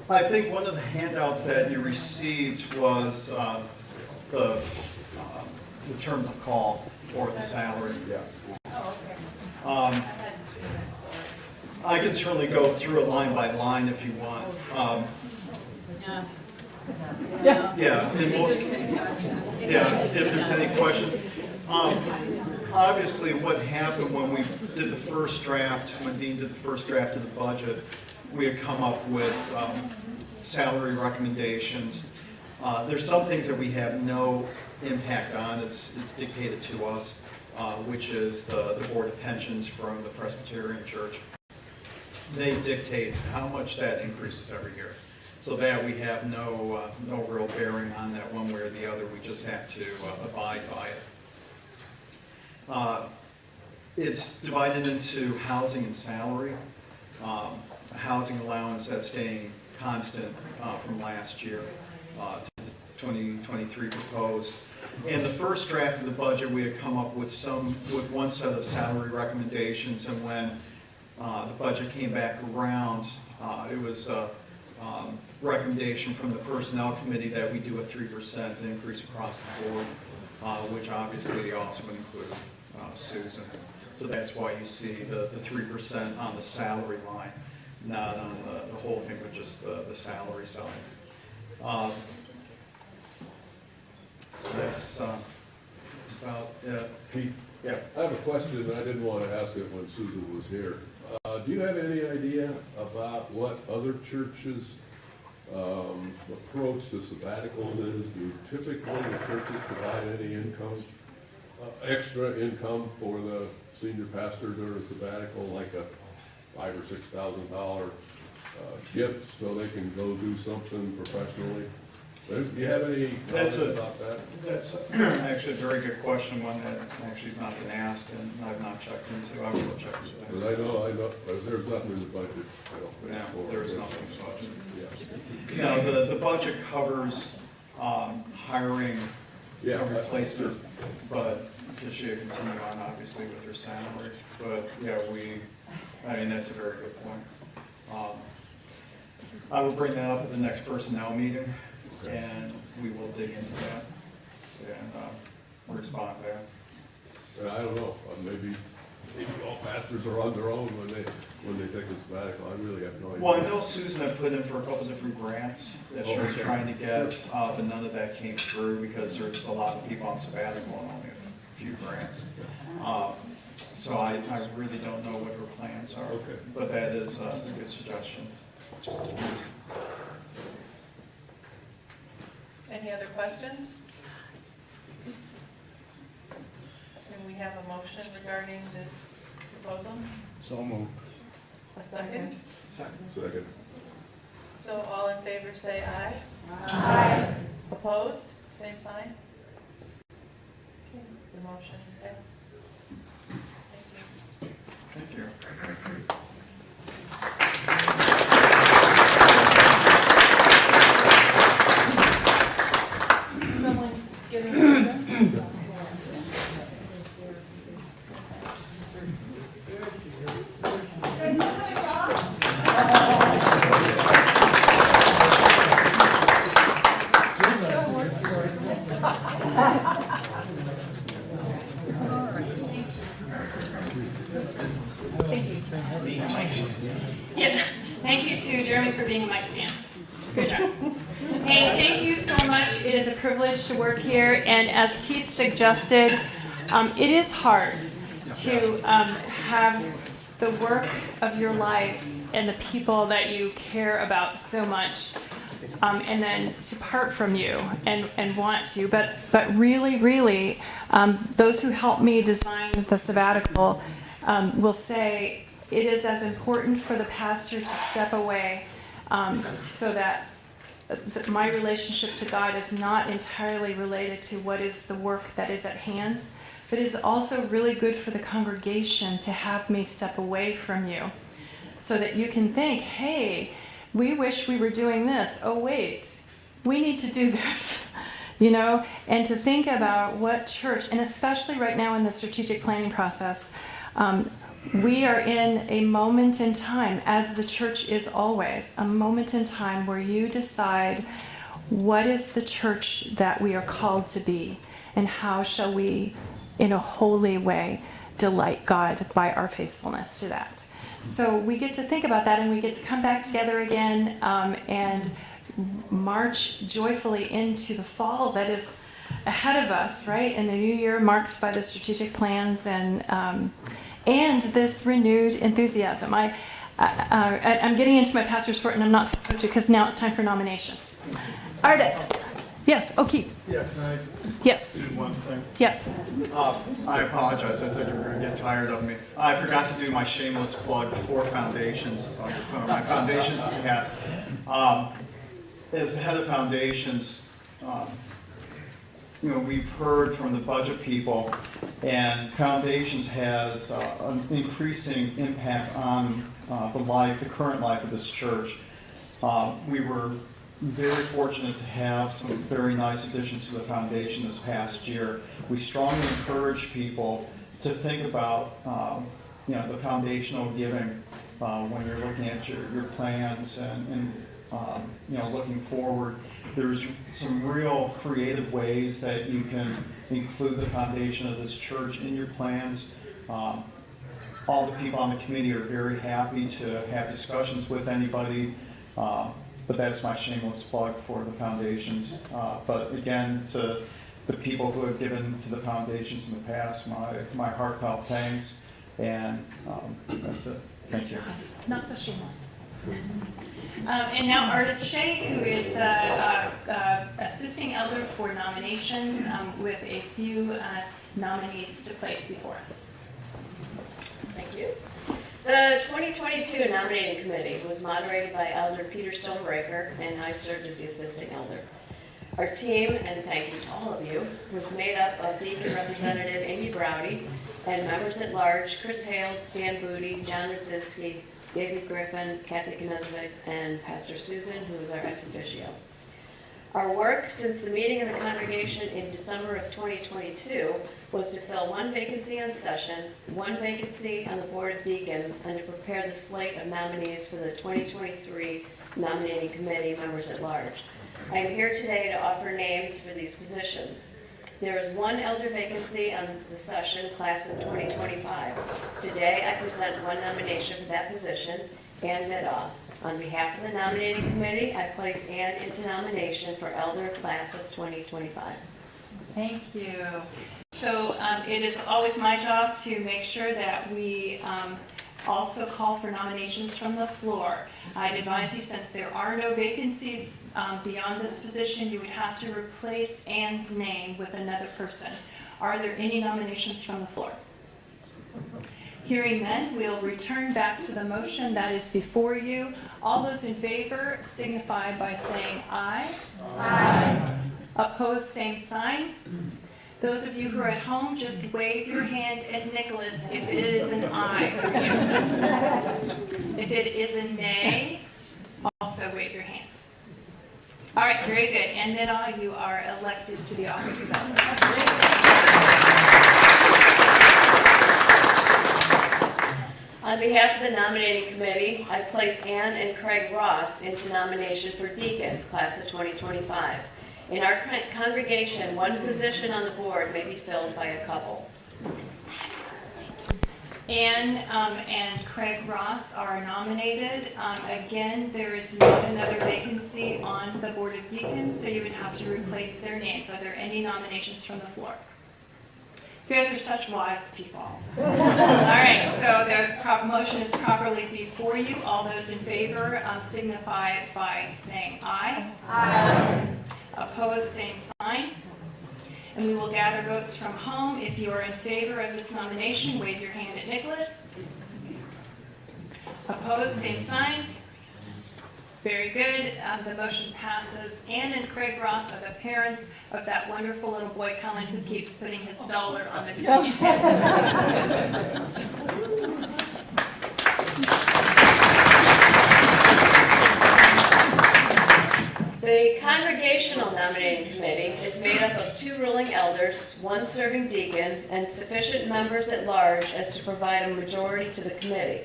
I think one of the handouts that you received was the terms of call for the salary. Yeah. Oh, okay. I hadn't seen it, sorry. I can certainly go through it line by line if you want. Yeah, and if there's any questions. Obviously, what happened when we did the first draft, when Dean did the first draft of the budget, we had come up with salary recommendations. There's some things that we have no impact on. It's dictated to us, which is the Board of Pensions from the Presbyterian Church. They dictate how much that increases every year. So that we have no real bearing on that one way or the other. We just have to abide by it. It's divided into housing and salary. Housing allowance that's staying constant from last year to 2023 proposed. In the first draft of the budget, we had come up with one set of salary recommendations, and when the budget came back around, it was a recommendation from the Personnel Committee that we do a 3% increase across the board, which obviously also would include Susan. So that's why you see the 3% on the salary line, not on the whole thing, but just the salary side. So that's about it. Keith, Yeah. I have a question, and I didn't want to ask it when Susan was here. Do you have any idea about what other churches' approach to sabbatical is? Do typically the churches provide any income, extra income for the senior pastor during a sabbatical, like a $5,000 or $6,000 gift so they can go do something professionally? Do you have any comment about that? That's actually a very good question, one that actually has not been asked and I've not checked into. I will check into Because that. I know, there's nothing in the budget, I don't think. No, for there's it. nothing in the budget. Yeah. No, the budget covers hiring Yeah. a replacement, but this year continue on obviously with their salaries. But yeah, I mean, that's a very good point. I will bring that up at the next personnel meeting, and we will dig into that and respond there. And I don't know, maybe all pastors are on their own when they take a sabbatical. I really have no idea. Well, I know Susan had put in for a couple different grants that she was trying to get, but none of that came through because there's a lot of people on sabbatical and only a few grants. So I really don't know what her plans are. Okay. But that is a good suggestion. Any other questions? Can we have a motion regarding this proposal? So moved. A second? Second. So all in favor say aye. Aye. Opposed? Same sign? Okay, the motion is passed. Thank you. Thank you. Someone giving Susan? Yeah, thank you to Jeremy for being a mic stand. Good job. Hey, thank you so much. It is a privilege to work here, and as Keith suggested, it is hard to have the work of your life and the people that you care about so much, and then to part from you and want to. But really, those who helped me design the sabbatical will say it is as important for the pastor to step away so that my relationship to God is not entirely related to what is the work that is at hand, but it is also really good for the congregation to have me step away from you so that you can think, hey, we wish we were doing this. Oh, wait, we need to do this, and to think about what church, and especially right now in the strategic planning process, we are in a moment in time, as the church is always, a moment in time where you decide what is the church that we are called to be, and how shall we, in a holy way, delight God by our faithfulness to that. So we get to think about that, and we get to come back together again and march joyfully into the fall that is ahead of us, right? And the new year marked by the strategic plans and this renewed enthusiasm. I'm getting into my pastor's report, and I'm not supposed to because now it's time for nominations. Arda. Yes. Oh, Keith. Yeah, can I Yes. do one thing? Yes. I apologize, I said you were going to get tired of me. I forgot to do my shameless plug for foundations, so I'm just putting my foundations hat. As the head of foundations, we've heard from the budget people, and foundations has an increasing impact on the current life of this church. We were very fortunate to have some very nice additions to the foundation this past year. We strongly encourage people to think about the foundational giving when you're looking at your plans and looking forward. There's some real creative ways that you can include the foundation of this church in your plans. All the people on the committee are very happy to have discussions with anybody. But that's my shameless plug for the foundations. But again, to the people who have given to the foundations in the past, my heartfelt thanks. And that's it. Thank you. Not so shameless. And now Arda Shea, who is the assisting elder for nominations, with a few nominees to place before us. Thank you. The 2022 nominating committee was moderated by Elder Peter Stonebreaker, and I served as the assistant elder. Our team, and thank you to all of you, was made up of Deacon Representative Amy Browdy and members at large Chris Hales, Dan Booty, John Rudzinski, David Griffin, Kathy Knezvik, and Pastor Susan, who is our ex officio. Our work since the meeting of the congregation in December of 2022 was to fill one vacancy on session, one vacancy on the Board of Deacons, and to prepare the slate of nominees for the 2023 nominating committee members at large. I am here today to offer names for these positions. There is one elder vacancy on the session, class of 2025. Today I present one nomination for that position, Ann Midoff. On behalf of the nominating committee, I place Ann into nomination for elder class of 2025. Thank you. So it is always my job to make sure that we also call for nominations from the floor. I'd advise you, since there are no vacancies beyond this position, you would have to replace Ann's name with another person. Are there any nominations from the floor? Hearing none, we'll return back to the motion that is before you. All those in favor signify by saying aye. Aye. Opposed, same sign. Those of you who are at home, just wave your hand at Nicholas if it is an aye for you. If it is a nay, also wave your hand. All right, very good. And then you are elected to the office of elder. On behalf of the nominating committee, I place Ann and Craig Ross into nomination for deacon, class of 2025. In our congregation, one position on the board may be filled by a couple. Ann and Craig Ross are nominated. Again, there is not another vacancy on the Board of Deacons, so you would have to replace their names. Are there any nominations from the floor? You guys are such wise people. All right, so the motion is properly before you. All those in favor signify by saying aye. Aye. Opposed, same sign. And we will gather votes from home. If you are in favor of this nomination, wave your hand at Nicholas. Opposed, same sign. Very good. The motion passes. Ann and Craig Ross are the parents of that wonderful little boy, Colin, who keeps putting his dollar on the communion table. The congregational nominating committee is made up of 2 ruling elders, 1 serving deacon, and sufficient members at large as to provide a majority to the committee.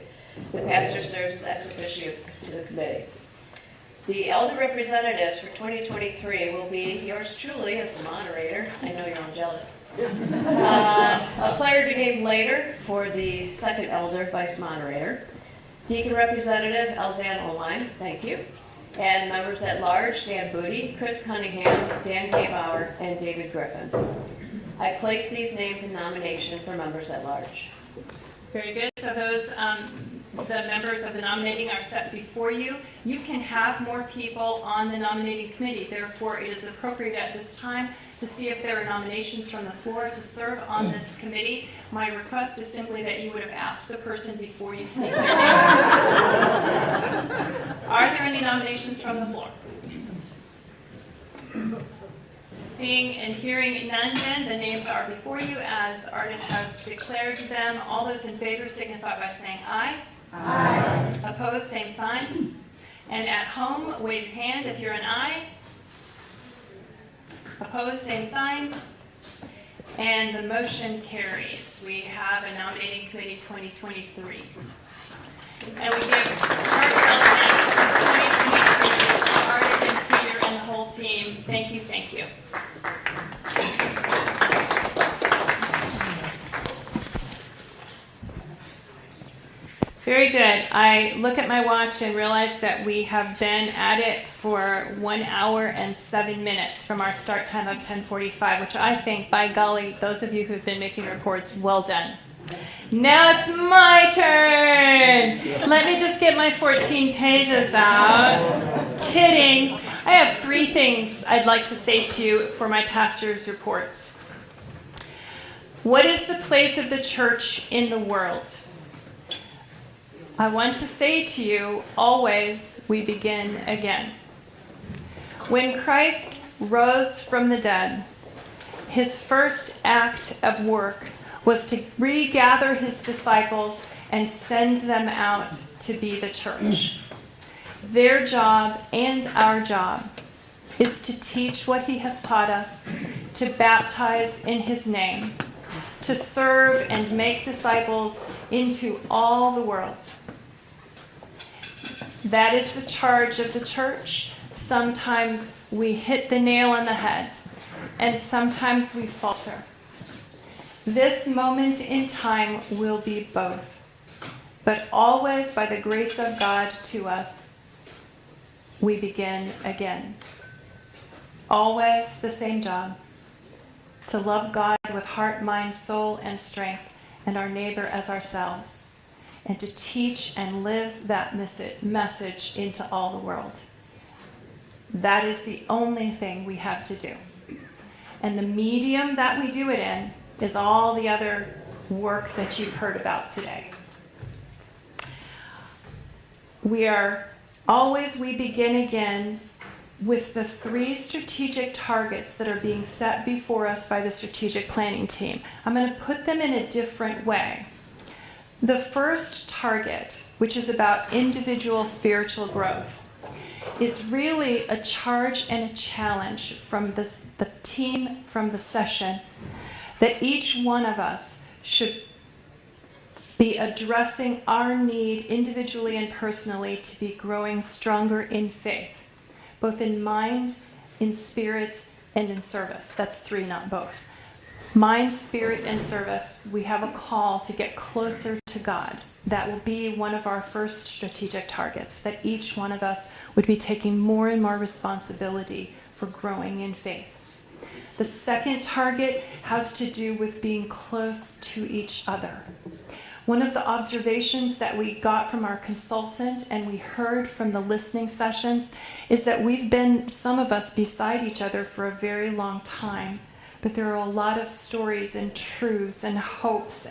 The pastor serves as ex officio to the committee. The elder representatives for 2023 will be yours truly as the moderator. I know you're all jealous. A player to name later for the second elder vice moderator. Deacon representative Elzanne Oline, thank you. And members at large, Dan Booty, Chris Cunningham, Dan Kaybauer, and David Griffin. I place these names in nomination for members at large. Very good. So those the members of the nominating are set before you. You can have more people on the nominating committee. Therefore, it is appropriate at this time to see if there are nominations from the floor to serve on this committee. My request is simply that you would have asked the person before you speak their name. Are there any nominations from the floor? Seeing and hearing none, then the names are before you as Arden has declared them. All those in favor signify by saying aye. Aye. Opposed, same sign. And at home, wave your hand if you're an aye. Opposed, same sign. And the motion carries. We have a nominating committee 2023. And we give heartfelt thanks to 2023, Arden and Peter and the whole team. Thank you, thank you. Very good. I look at my watch and realize that we have been at it for 1 hour and 7 minutes from our start time of 10:45, which I think, by golly, those of you who've been making reports, well done. Now it's my turn. Let me just get my 14 pages out. Kidding. I have 3 things I'd like to say to you for my pastor's report. What is the place of the church in the world? I want to say to you, always we begin again. When Christ rose from the dead, his first act of work was to regather his disciples and send them out to be the church. Their job and our job is to teach what he has taught us, to baptize in his name, to serve and make disciples into all the world. That is the charge of the church. Sometimes we hit the nail on the head, and sometimes we falter. This moment in time will be both, but always by the grace of God to us, we begin again. Always the same job, to love God with heart, mind, soul, and strength, and our neighbor as ourselves, and to teach and live that message into all the world. That is the only thing we have to do. And the medium that we do it in is all the other work that you've heard about today. We begin again with the 3 strategic targets that are being set before us by the strategic planning team. I'm going to put them in a different way. The first target, which is about individual spiritual growth, is really a charge and a challenge from the team from the session that each one of us should be addressing our need individually and personally to be growing stronger in faith, both in mind, in spirit, and in service. That's 3, not both. Mind, spirit, and service, we have a call to get closer to God. That will be one of our first strategic targets, that each one of us would be taking more and more responsibility for growing in faith. The second target has to do with being close to each other. One of the observations that we got from our consultant and we heard from the listening sessions is that we've been, some of us, beside each other for a very long time. But there are a lot of stories and truths and hopes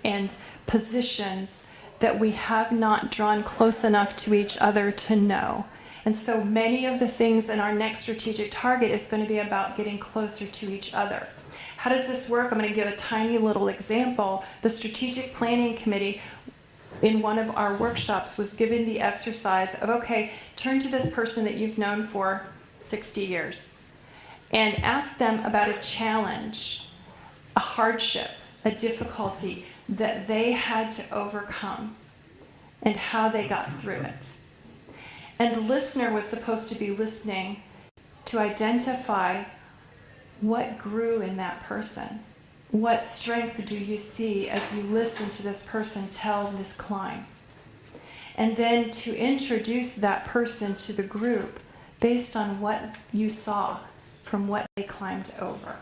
and positions that we have not drawn close enough to each other to know. And so many of the things in our next strategic target is going to be about getting closer to each other. How does this work? I'm going to give a tiny little example. The Strategic Planning Committee in one of our workshops was given the exercise of, okay, turn to this person that you've known for 60 years. And ask them about a challenge, a hardship, a difficulty that they had to overcome and how they got through it. And the listener was supposed to be listening to identify what grew in that person. What strength do you see as you listen to this person tell this climb? And then to introduce that person to the group based on what you saw from what they climbed over.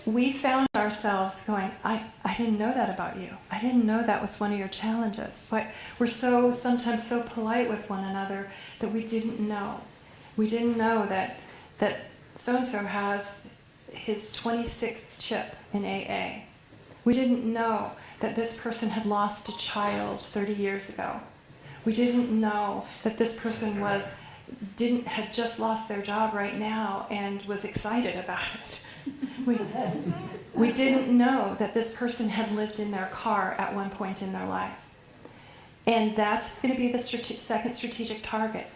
we found ourselves going, I didn't know that about you. I didn't know that was one of your challenges. But we're sometimes so polite with one another that we didn't know. We didn't know that so-and-so has his 26th chip in AA. We didn't know that this person had lost a child 30 years ago. We didn't know that this person had just lost their job right now and was excited about it. We didn't know that this person had lived in their car at one point in their life. And that's going to be the second strategic target,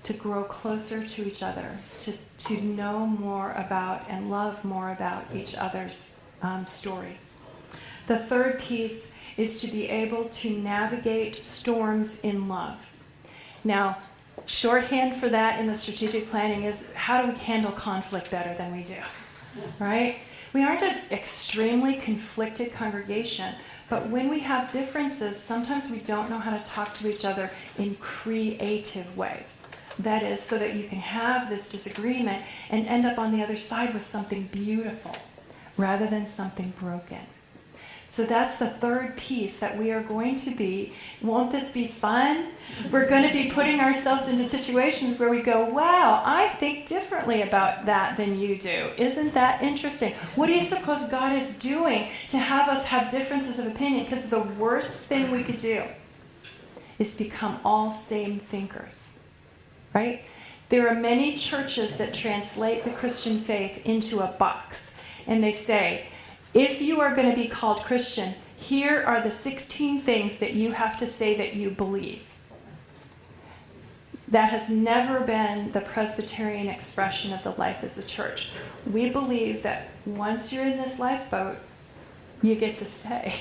to grow closer to each other, to know more about and love more about each other's story. The third piece is to be able to navigate storms in love. Now, shorthand for that in the strategic planning is, how do we handle conflict better than we do? Right? We aren't an extremely conflicted congregation, but when we have differences, sometimes we don't know how to talk to each other in creative ways. That is, so that you can have this disagreement and end up on the other side with something beautiful rather than something broken. So that's the third piece that we are going to be. Won't this be fun? We're going to be putting ourselves into situations where we go, wow, I think differently about that than you do. Isn't that interesting? What do you suppose God is doing to have us have differences of opinion? Because the worst thing we could do is become all same thinkers, right? There are many churches that translate the Christian faith into a box, and they say, if you are going to be called Christian, here are the 16 things that you have to say that you believe. That has never been the Presbyterian expression of the life as a church. We believe that once you're in this lifeboat, you get to stay.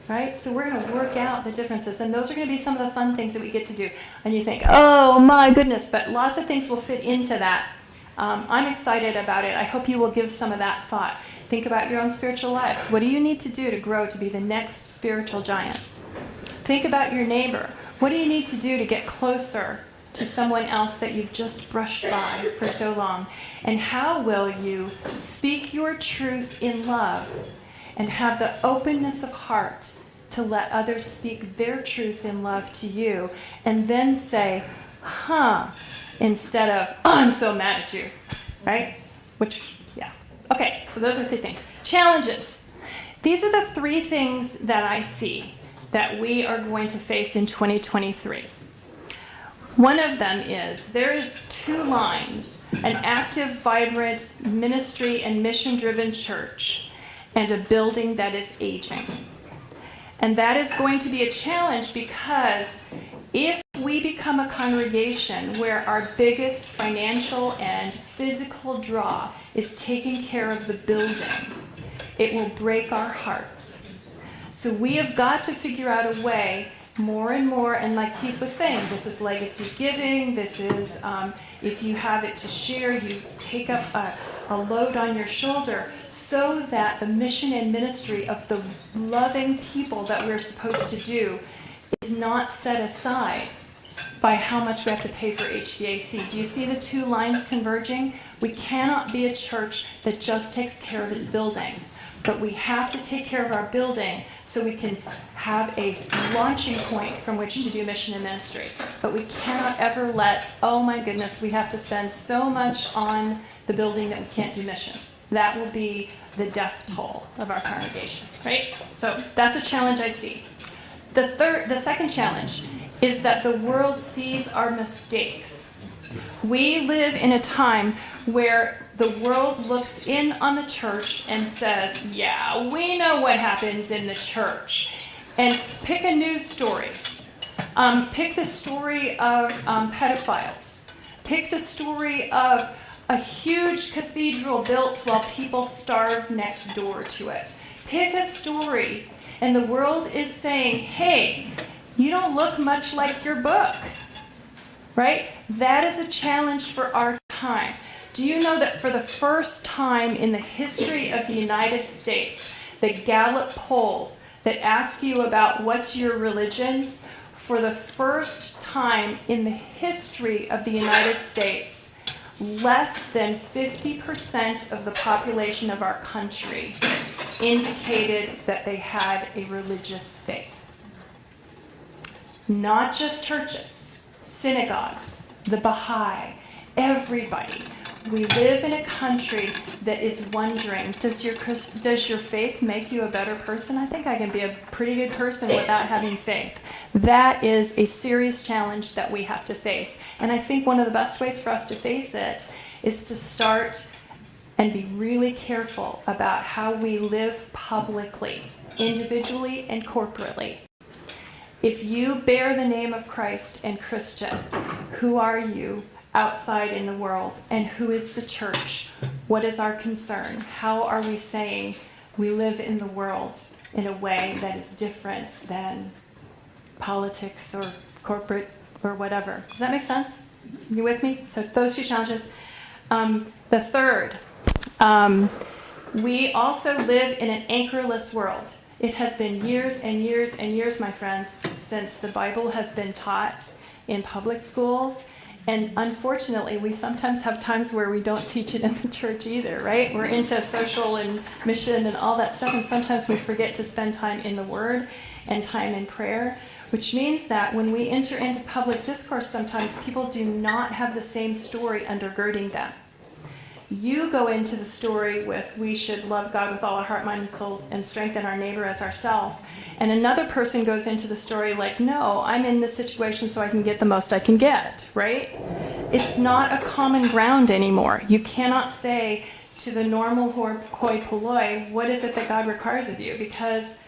Right? So we're going to work out the differences, and those are going to be some of the fun things that we get to do. And you think, oh my goodness, but lots of things will fit into that. I'm excited about it. I hope you will give some of that thought. Think about your own spiritual lives. What do you need to do to grow to be the next spiritual giant? Think about your neighbor. What do you need to do to get closer to someone else that you've just brushed by for so long? And how will you speak your truth in love and have the openness of heart to let others speak their truth in love to you, and then say, instead of, oh, I'm so mad at you, right? Okay, so those are 3 things. Challenges. These are the 3 things that I see that we are going to face in 2023. One of them is, there are 2 lines, an active, vibrant ministry and mission-driven church, and a building that is aging. And that is going to be a challenge, because if we become a congregation where our biggest financial and physical draw is taking care of the building, it will break our hearts. So we have got to figure out a way more and more, and like Keith was saying, this is legacy giving, this is, if you have it to share, you take up a load on your shoulder, so that the mission and ministry of the loving people that we're supposed to do is not set aside by how much we have to pay for HVAC. Do you see the 2 lines converging? We cannot be a church that just takes care of its building, but we have to take care of our building so we can have a launching point from which to do mission and ministry. But we cannot ever let, oh my goodness, we have to spend so much on the building that we can't do mission. That will be the death toll of our congregation, right? So that's a challenge I see. The second challenge is that the world sees our mistakes. We live in a time where the world looks in on the church and says, yeah, we know what happens in the church. And pick a news story. Pick the story of pedophiles. Pick the story of a huge cathedral built while people starve next door to it. Pick a story, and the world is saying, hey, you don't look much like your book, right? That is a challenge for our time. Do you know that for the first time in the history of the United States, the Gallup polls that ask you about what's your religion, for the first time in the history of the United States, less than 50% of the population of our country indicated that they had a religious faith. Not just churches, synagogues, the Baha'i, everybody. We live in a country that is wondering, does your faith make you a better person? I think I can be a pretty good person without having faith. That is a serious challenge that we have to face. And I think one of the best ways for us to face it is to start and be really careful about how we live publicly, individually and corporately. If you bear the name of Christ and Christian, who are you outside in the world? And who is the church? What is our concern? How are we saying we live in the world in a way that is different than politics or corporate or whatever? Does that make sense? You with me? So those two challenges. The third, we also live in an anchorless world. It has been years and years and years, my friends, since the Bible has been taught in public schools. And unfortunately, we sometimes have times where we don't teach it in the church either, right? We're into social and mission and all that stuff, and sometimes we forget to spend time in the Word and time in prayer, which means that when we enter into public discourse, sometimes people do not have the same story undergirding them. You go into the story with, we should love God with all our heart, mind, and soul, and strengthen our neighbor as ourselves. And another person goes into the story like, no, I'm in this situation so I can get the most I can get, right? It's not a common ground anymore. You cannot say to the normal hoi polloi, what is it that God requires of you? Because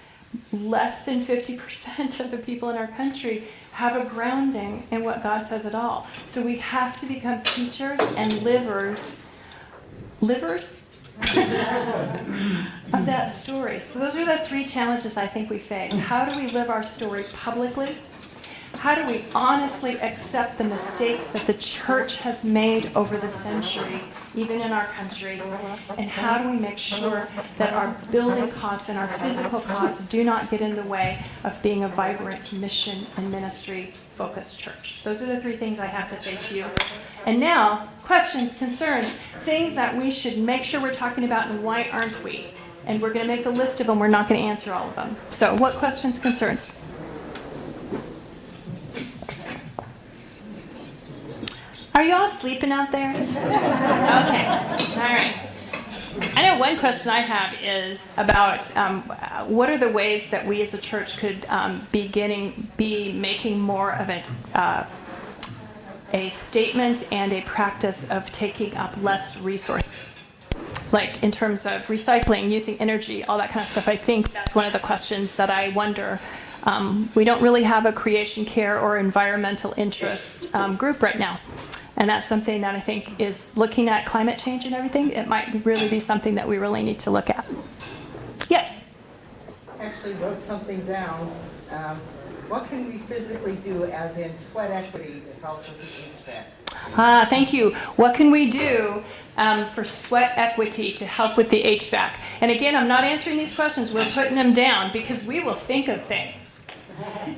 less than 50% of the people in our country have a grounding in what God says at all. So we have to become teachers and livers of that story. So those are the three challenges I think we face. How do we live our story publicly? How do we honestly accept the mistakes that the church has made over the centuries, even in our country? And how do we make sure that our building costs and our physical costs do not get in the way of being a vibrant mission and ministry focused church? Those are the three things I have to say to you. And now, questions, concerns, things that we should make sure we're talking about and why aren't we? And we're going to make a list of them. We're not going to answer all of them. So what questions, concerns? Are you all sleeping out there? Okay. All right. I know one question I have is about what are the ways that we as a church could be making more of a statement and a practice of taking up less resources, like in terms of recycling, using energy, all that kind of stuff. I think that's one of the questions that I wonder. We don't really have a creation care or environmental interest group right now. And that's something that I think is looking at climate change and everything. It might really be something that we really need to look at. Yes? Actually wrote something down. What can we physically do, as in sweat equity, to help with the HVAC? Thank you. What can we do for sweat equity to help with the HVAC? And again, I'm not answering these questions. We're putting them down because we will think of things.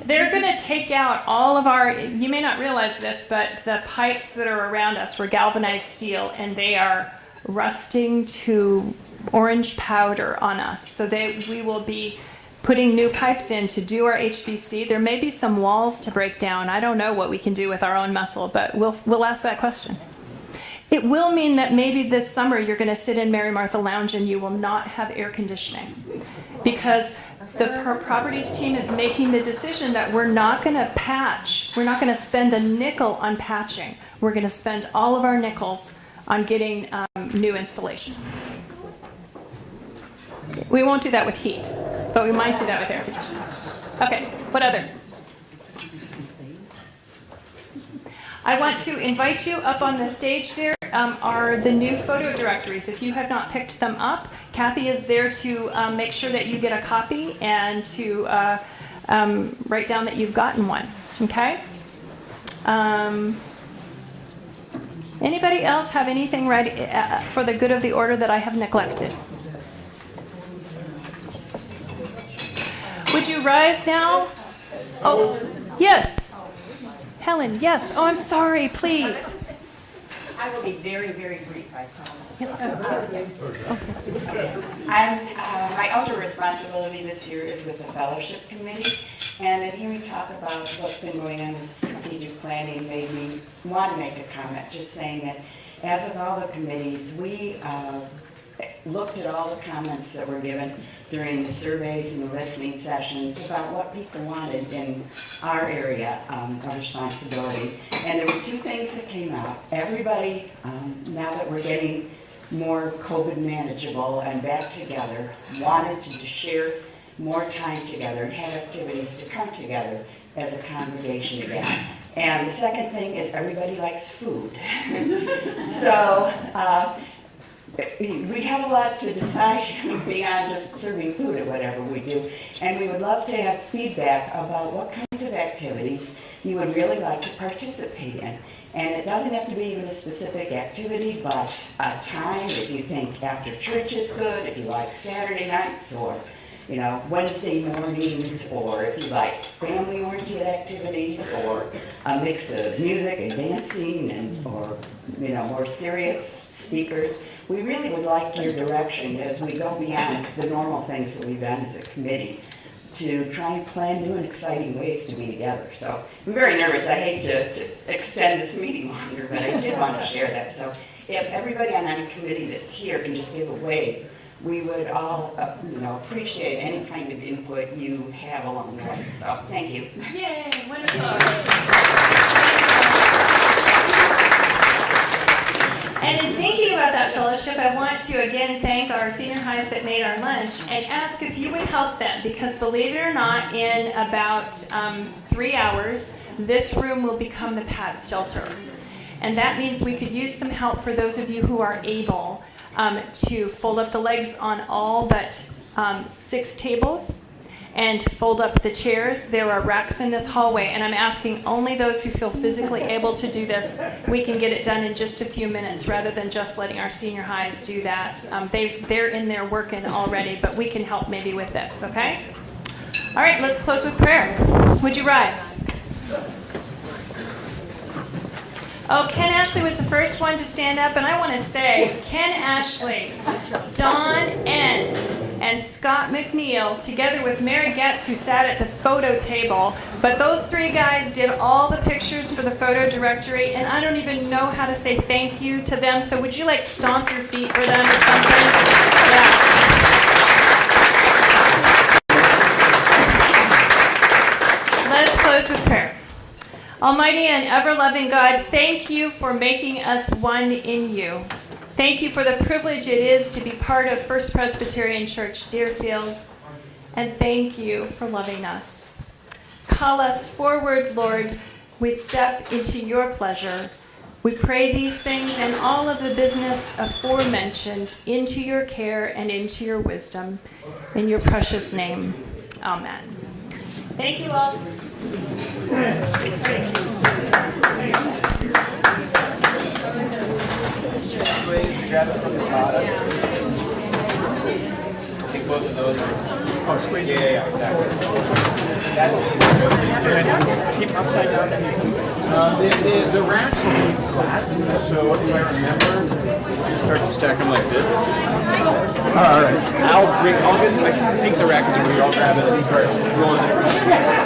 They're going to take out all of our, you may not realize this, but the pipes that are around us were galvanized steel, and they are rusting to orange powder on us. So we will be putting new pipes in to do our HVC. There may be some walls to break down. I don't know what we can do with our own muscle, but we'll ask that question. It will mean that maybe this summer you're going to sit in Mary Martha Lounge and you will not have air conditioning, because the properties team is making the decision that we're not going to patch. We're not going to spend a nickel on patching. We're going to spend all of our nickels on getting new installation. We won't do that with heat, but we might do that with air conditioning. Okay, what other? I want to invite you up on the stage there are the new photo directories. If you have not picked them up, Kathy is there to make sure that you get a copy and to write down that you've gotten one, okay? Anybody else have anything ready for the good of the order that I have neglected? Would you rise now? Oh, yes. Helen, yes. Oh, I'm sorry, please. I will be very, very brief, I promise. My elder responsibility this year is with the fellowship committee, and in hearing talk about what's been going on with strategic planning made me want to make a comment, just saying that as with all the committees, we looked at all the comments that were given during the surveys and the listening sessions about what people wanted in our area of responsibility. And there were two things that came out. Everybody, now that we're getting more COVID manageable and back together, wanted to share more time together and have activities to come together as a congregation again. And the second thing is everybody likes food. So we have a lot to decide beyond just serving food at whatever we do. And we would love to have feedback about what kinds of activities you would really like to participate in. And it doesn't have to be even a specific activity, but a time that you think after church is good, if you like Saturday nights or Wednesday mornings, or if you like family-oriented activities, or a mix of music and dancing, or more serious speakers. We really would like your direction as we go beyond the normal things that we've done as a committee to try and plan new and exciting ways to be together. So I'm very nervous. I hate to extend this meeting longer, but I did want to share that. So if everybody on our committee that's here can just give a wave, we would all appreciate any kind of input you have along the way. So thank you. Yay, wonderful. And in thinking about that fellowship, I want to again thank our senior highs that made our lunch and ask if you would help them, because believe it or not, in about 3 hours, this room will become the PAD shelter. And that means we could use some help for those of you who are able to fold up the legs on all but 6 tables and fold up the chairs. There are racks in this hallway, and I'm asking only those who feel physically able to do this. We can get it done in just a few minutes rather than just letting our senior highs do that. They're in there working already, but we can help maybe with this, okay? All right, let's close with prayer. Would you rise? Oh, Ken Ashley was the first one to stand up, and I want to say, Ken Ashley, Don Enns, and Scott McNeil, together with Mary Getz, who sat at the photo table, but those 3 guys did all the pictures for the photo directory, and I don't even know how to say thank you to them, so would you stomp your feet for them or something? Yeah. Let us close with prayer. Almighty and ever-loving God, thank you for making us one in you. Thank you for the privilege it is to be part of First Presbyterian Church, Deerfield. And thank you for loving us. Call us forward, Lord. We step into your pleasure. We pray these things and all of the business aforementioned into your care and into your wisdom. In your precious name, amen. Thank you all. Grab it from the bottom. I think both of those are squeeze. Yeah, exactly. That's keep upside down. The racks will be flat, so if I remember, you start to stack them like this. All right. I think the rack is over here. I'll grab it and start rolling it.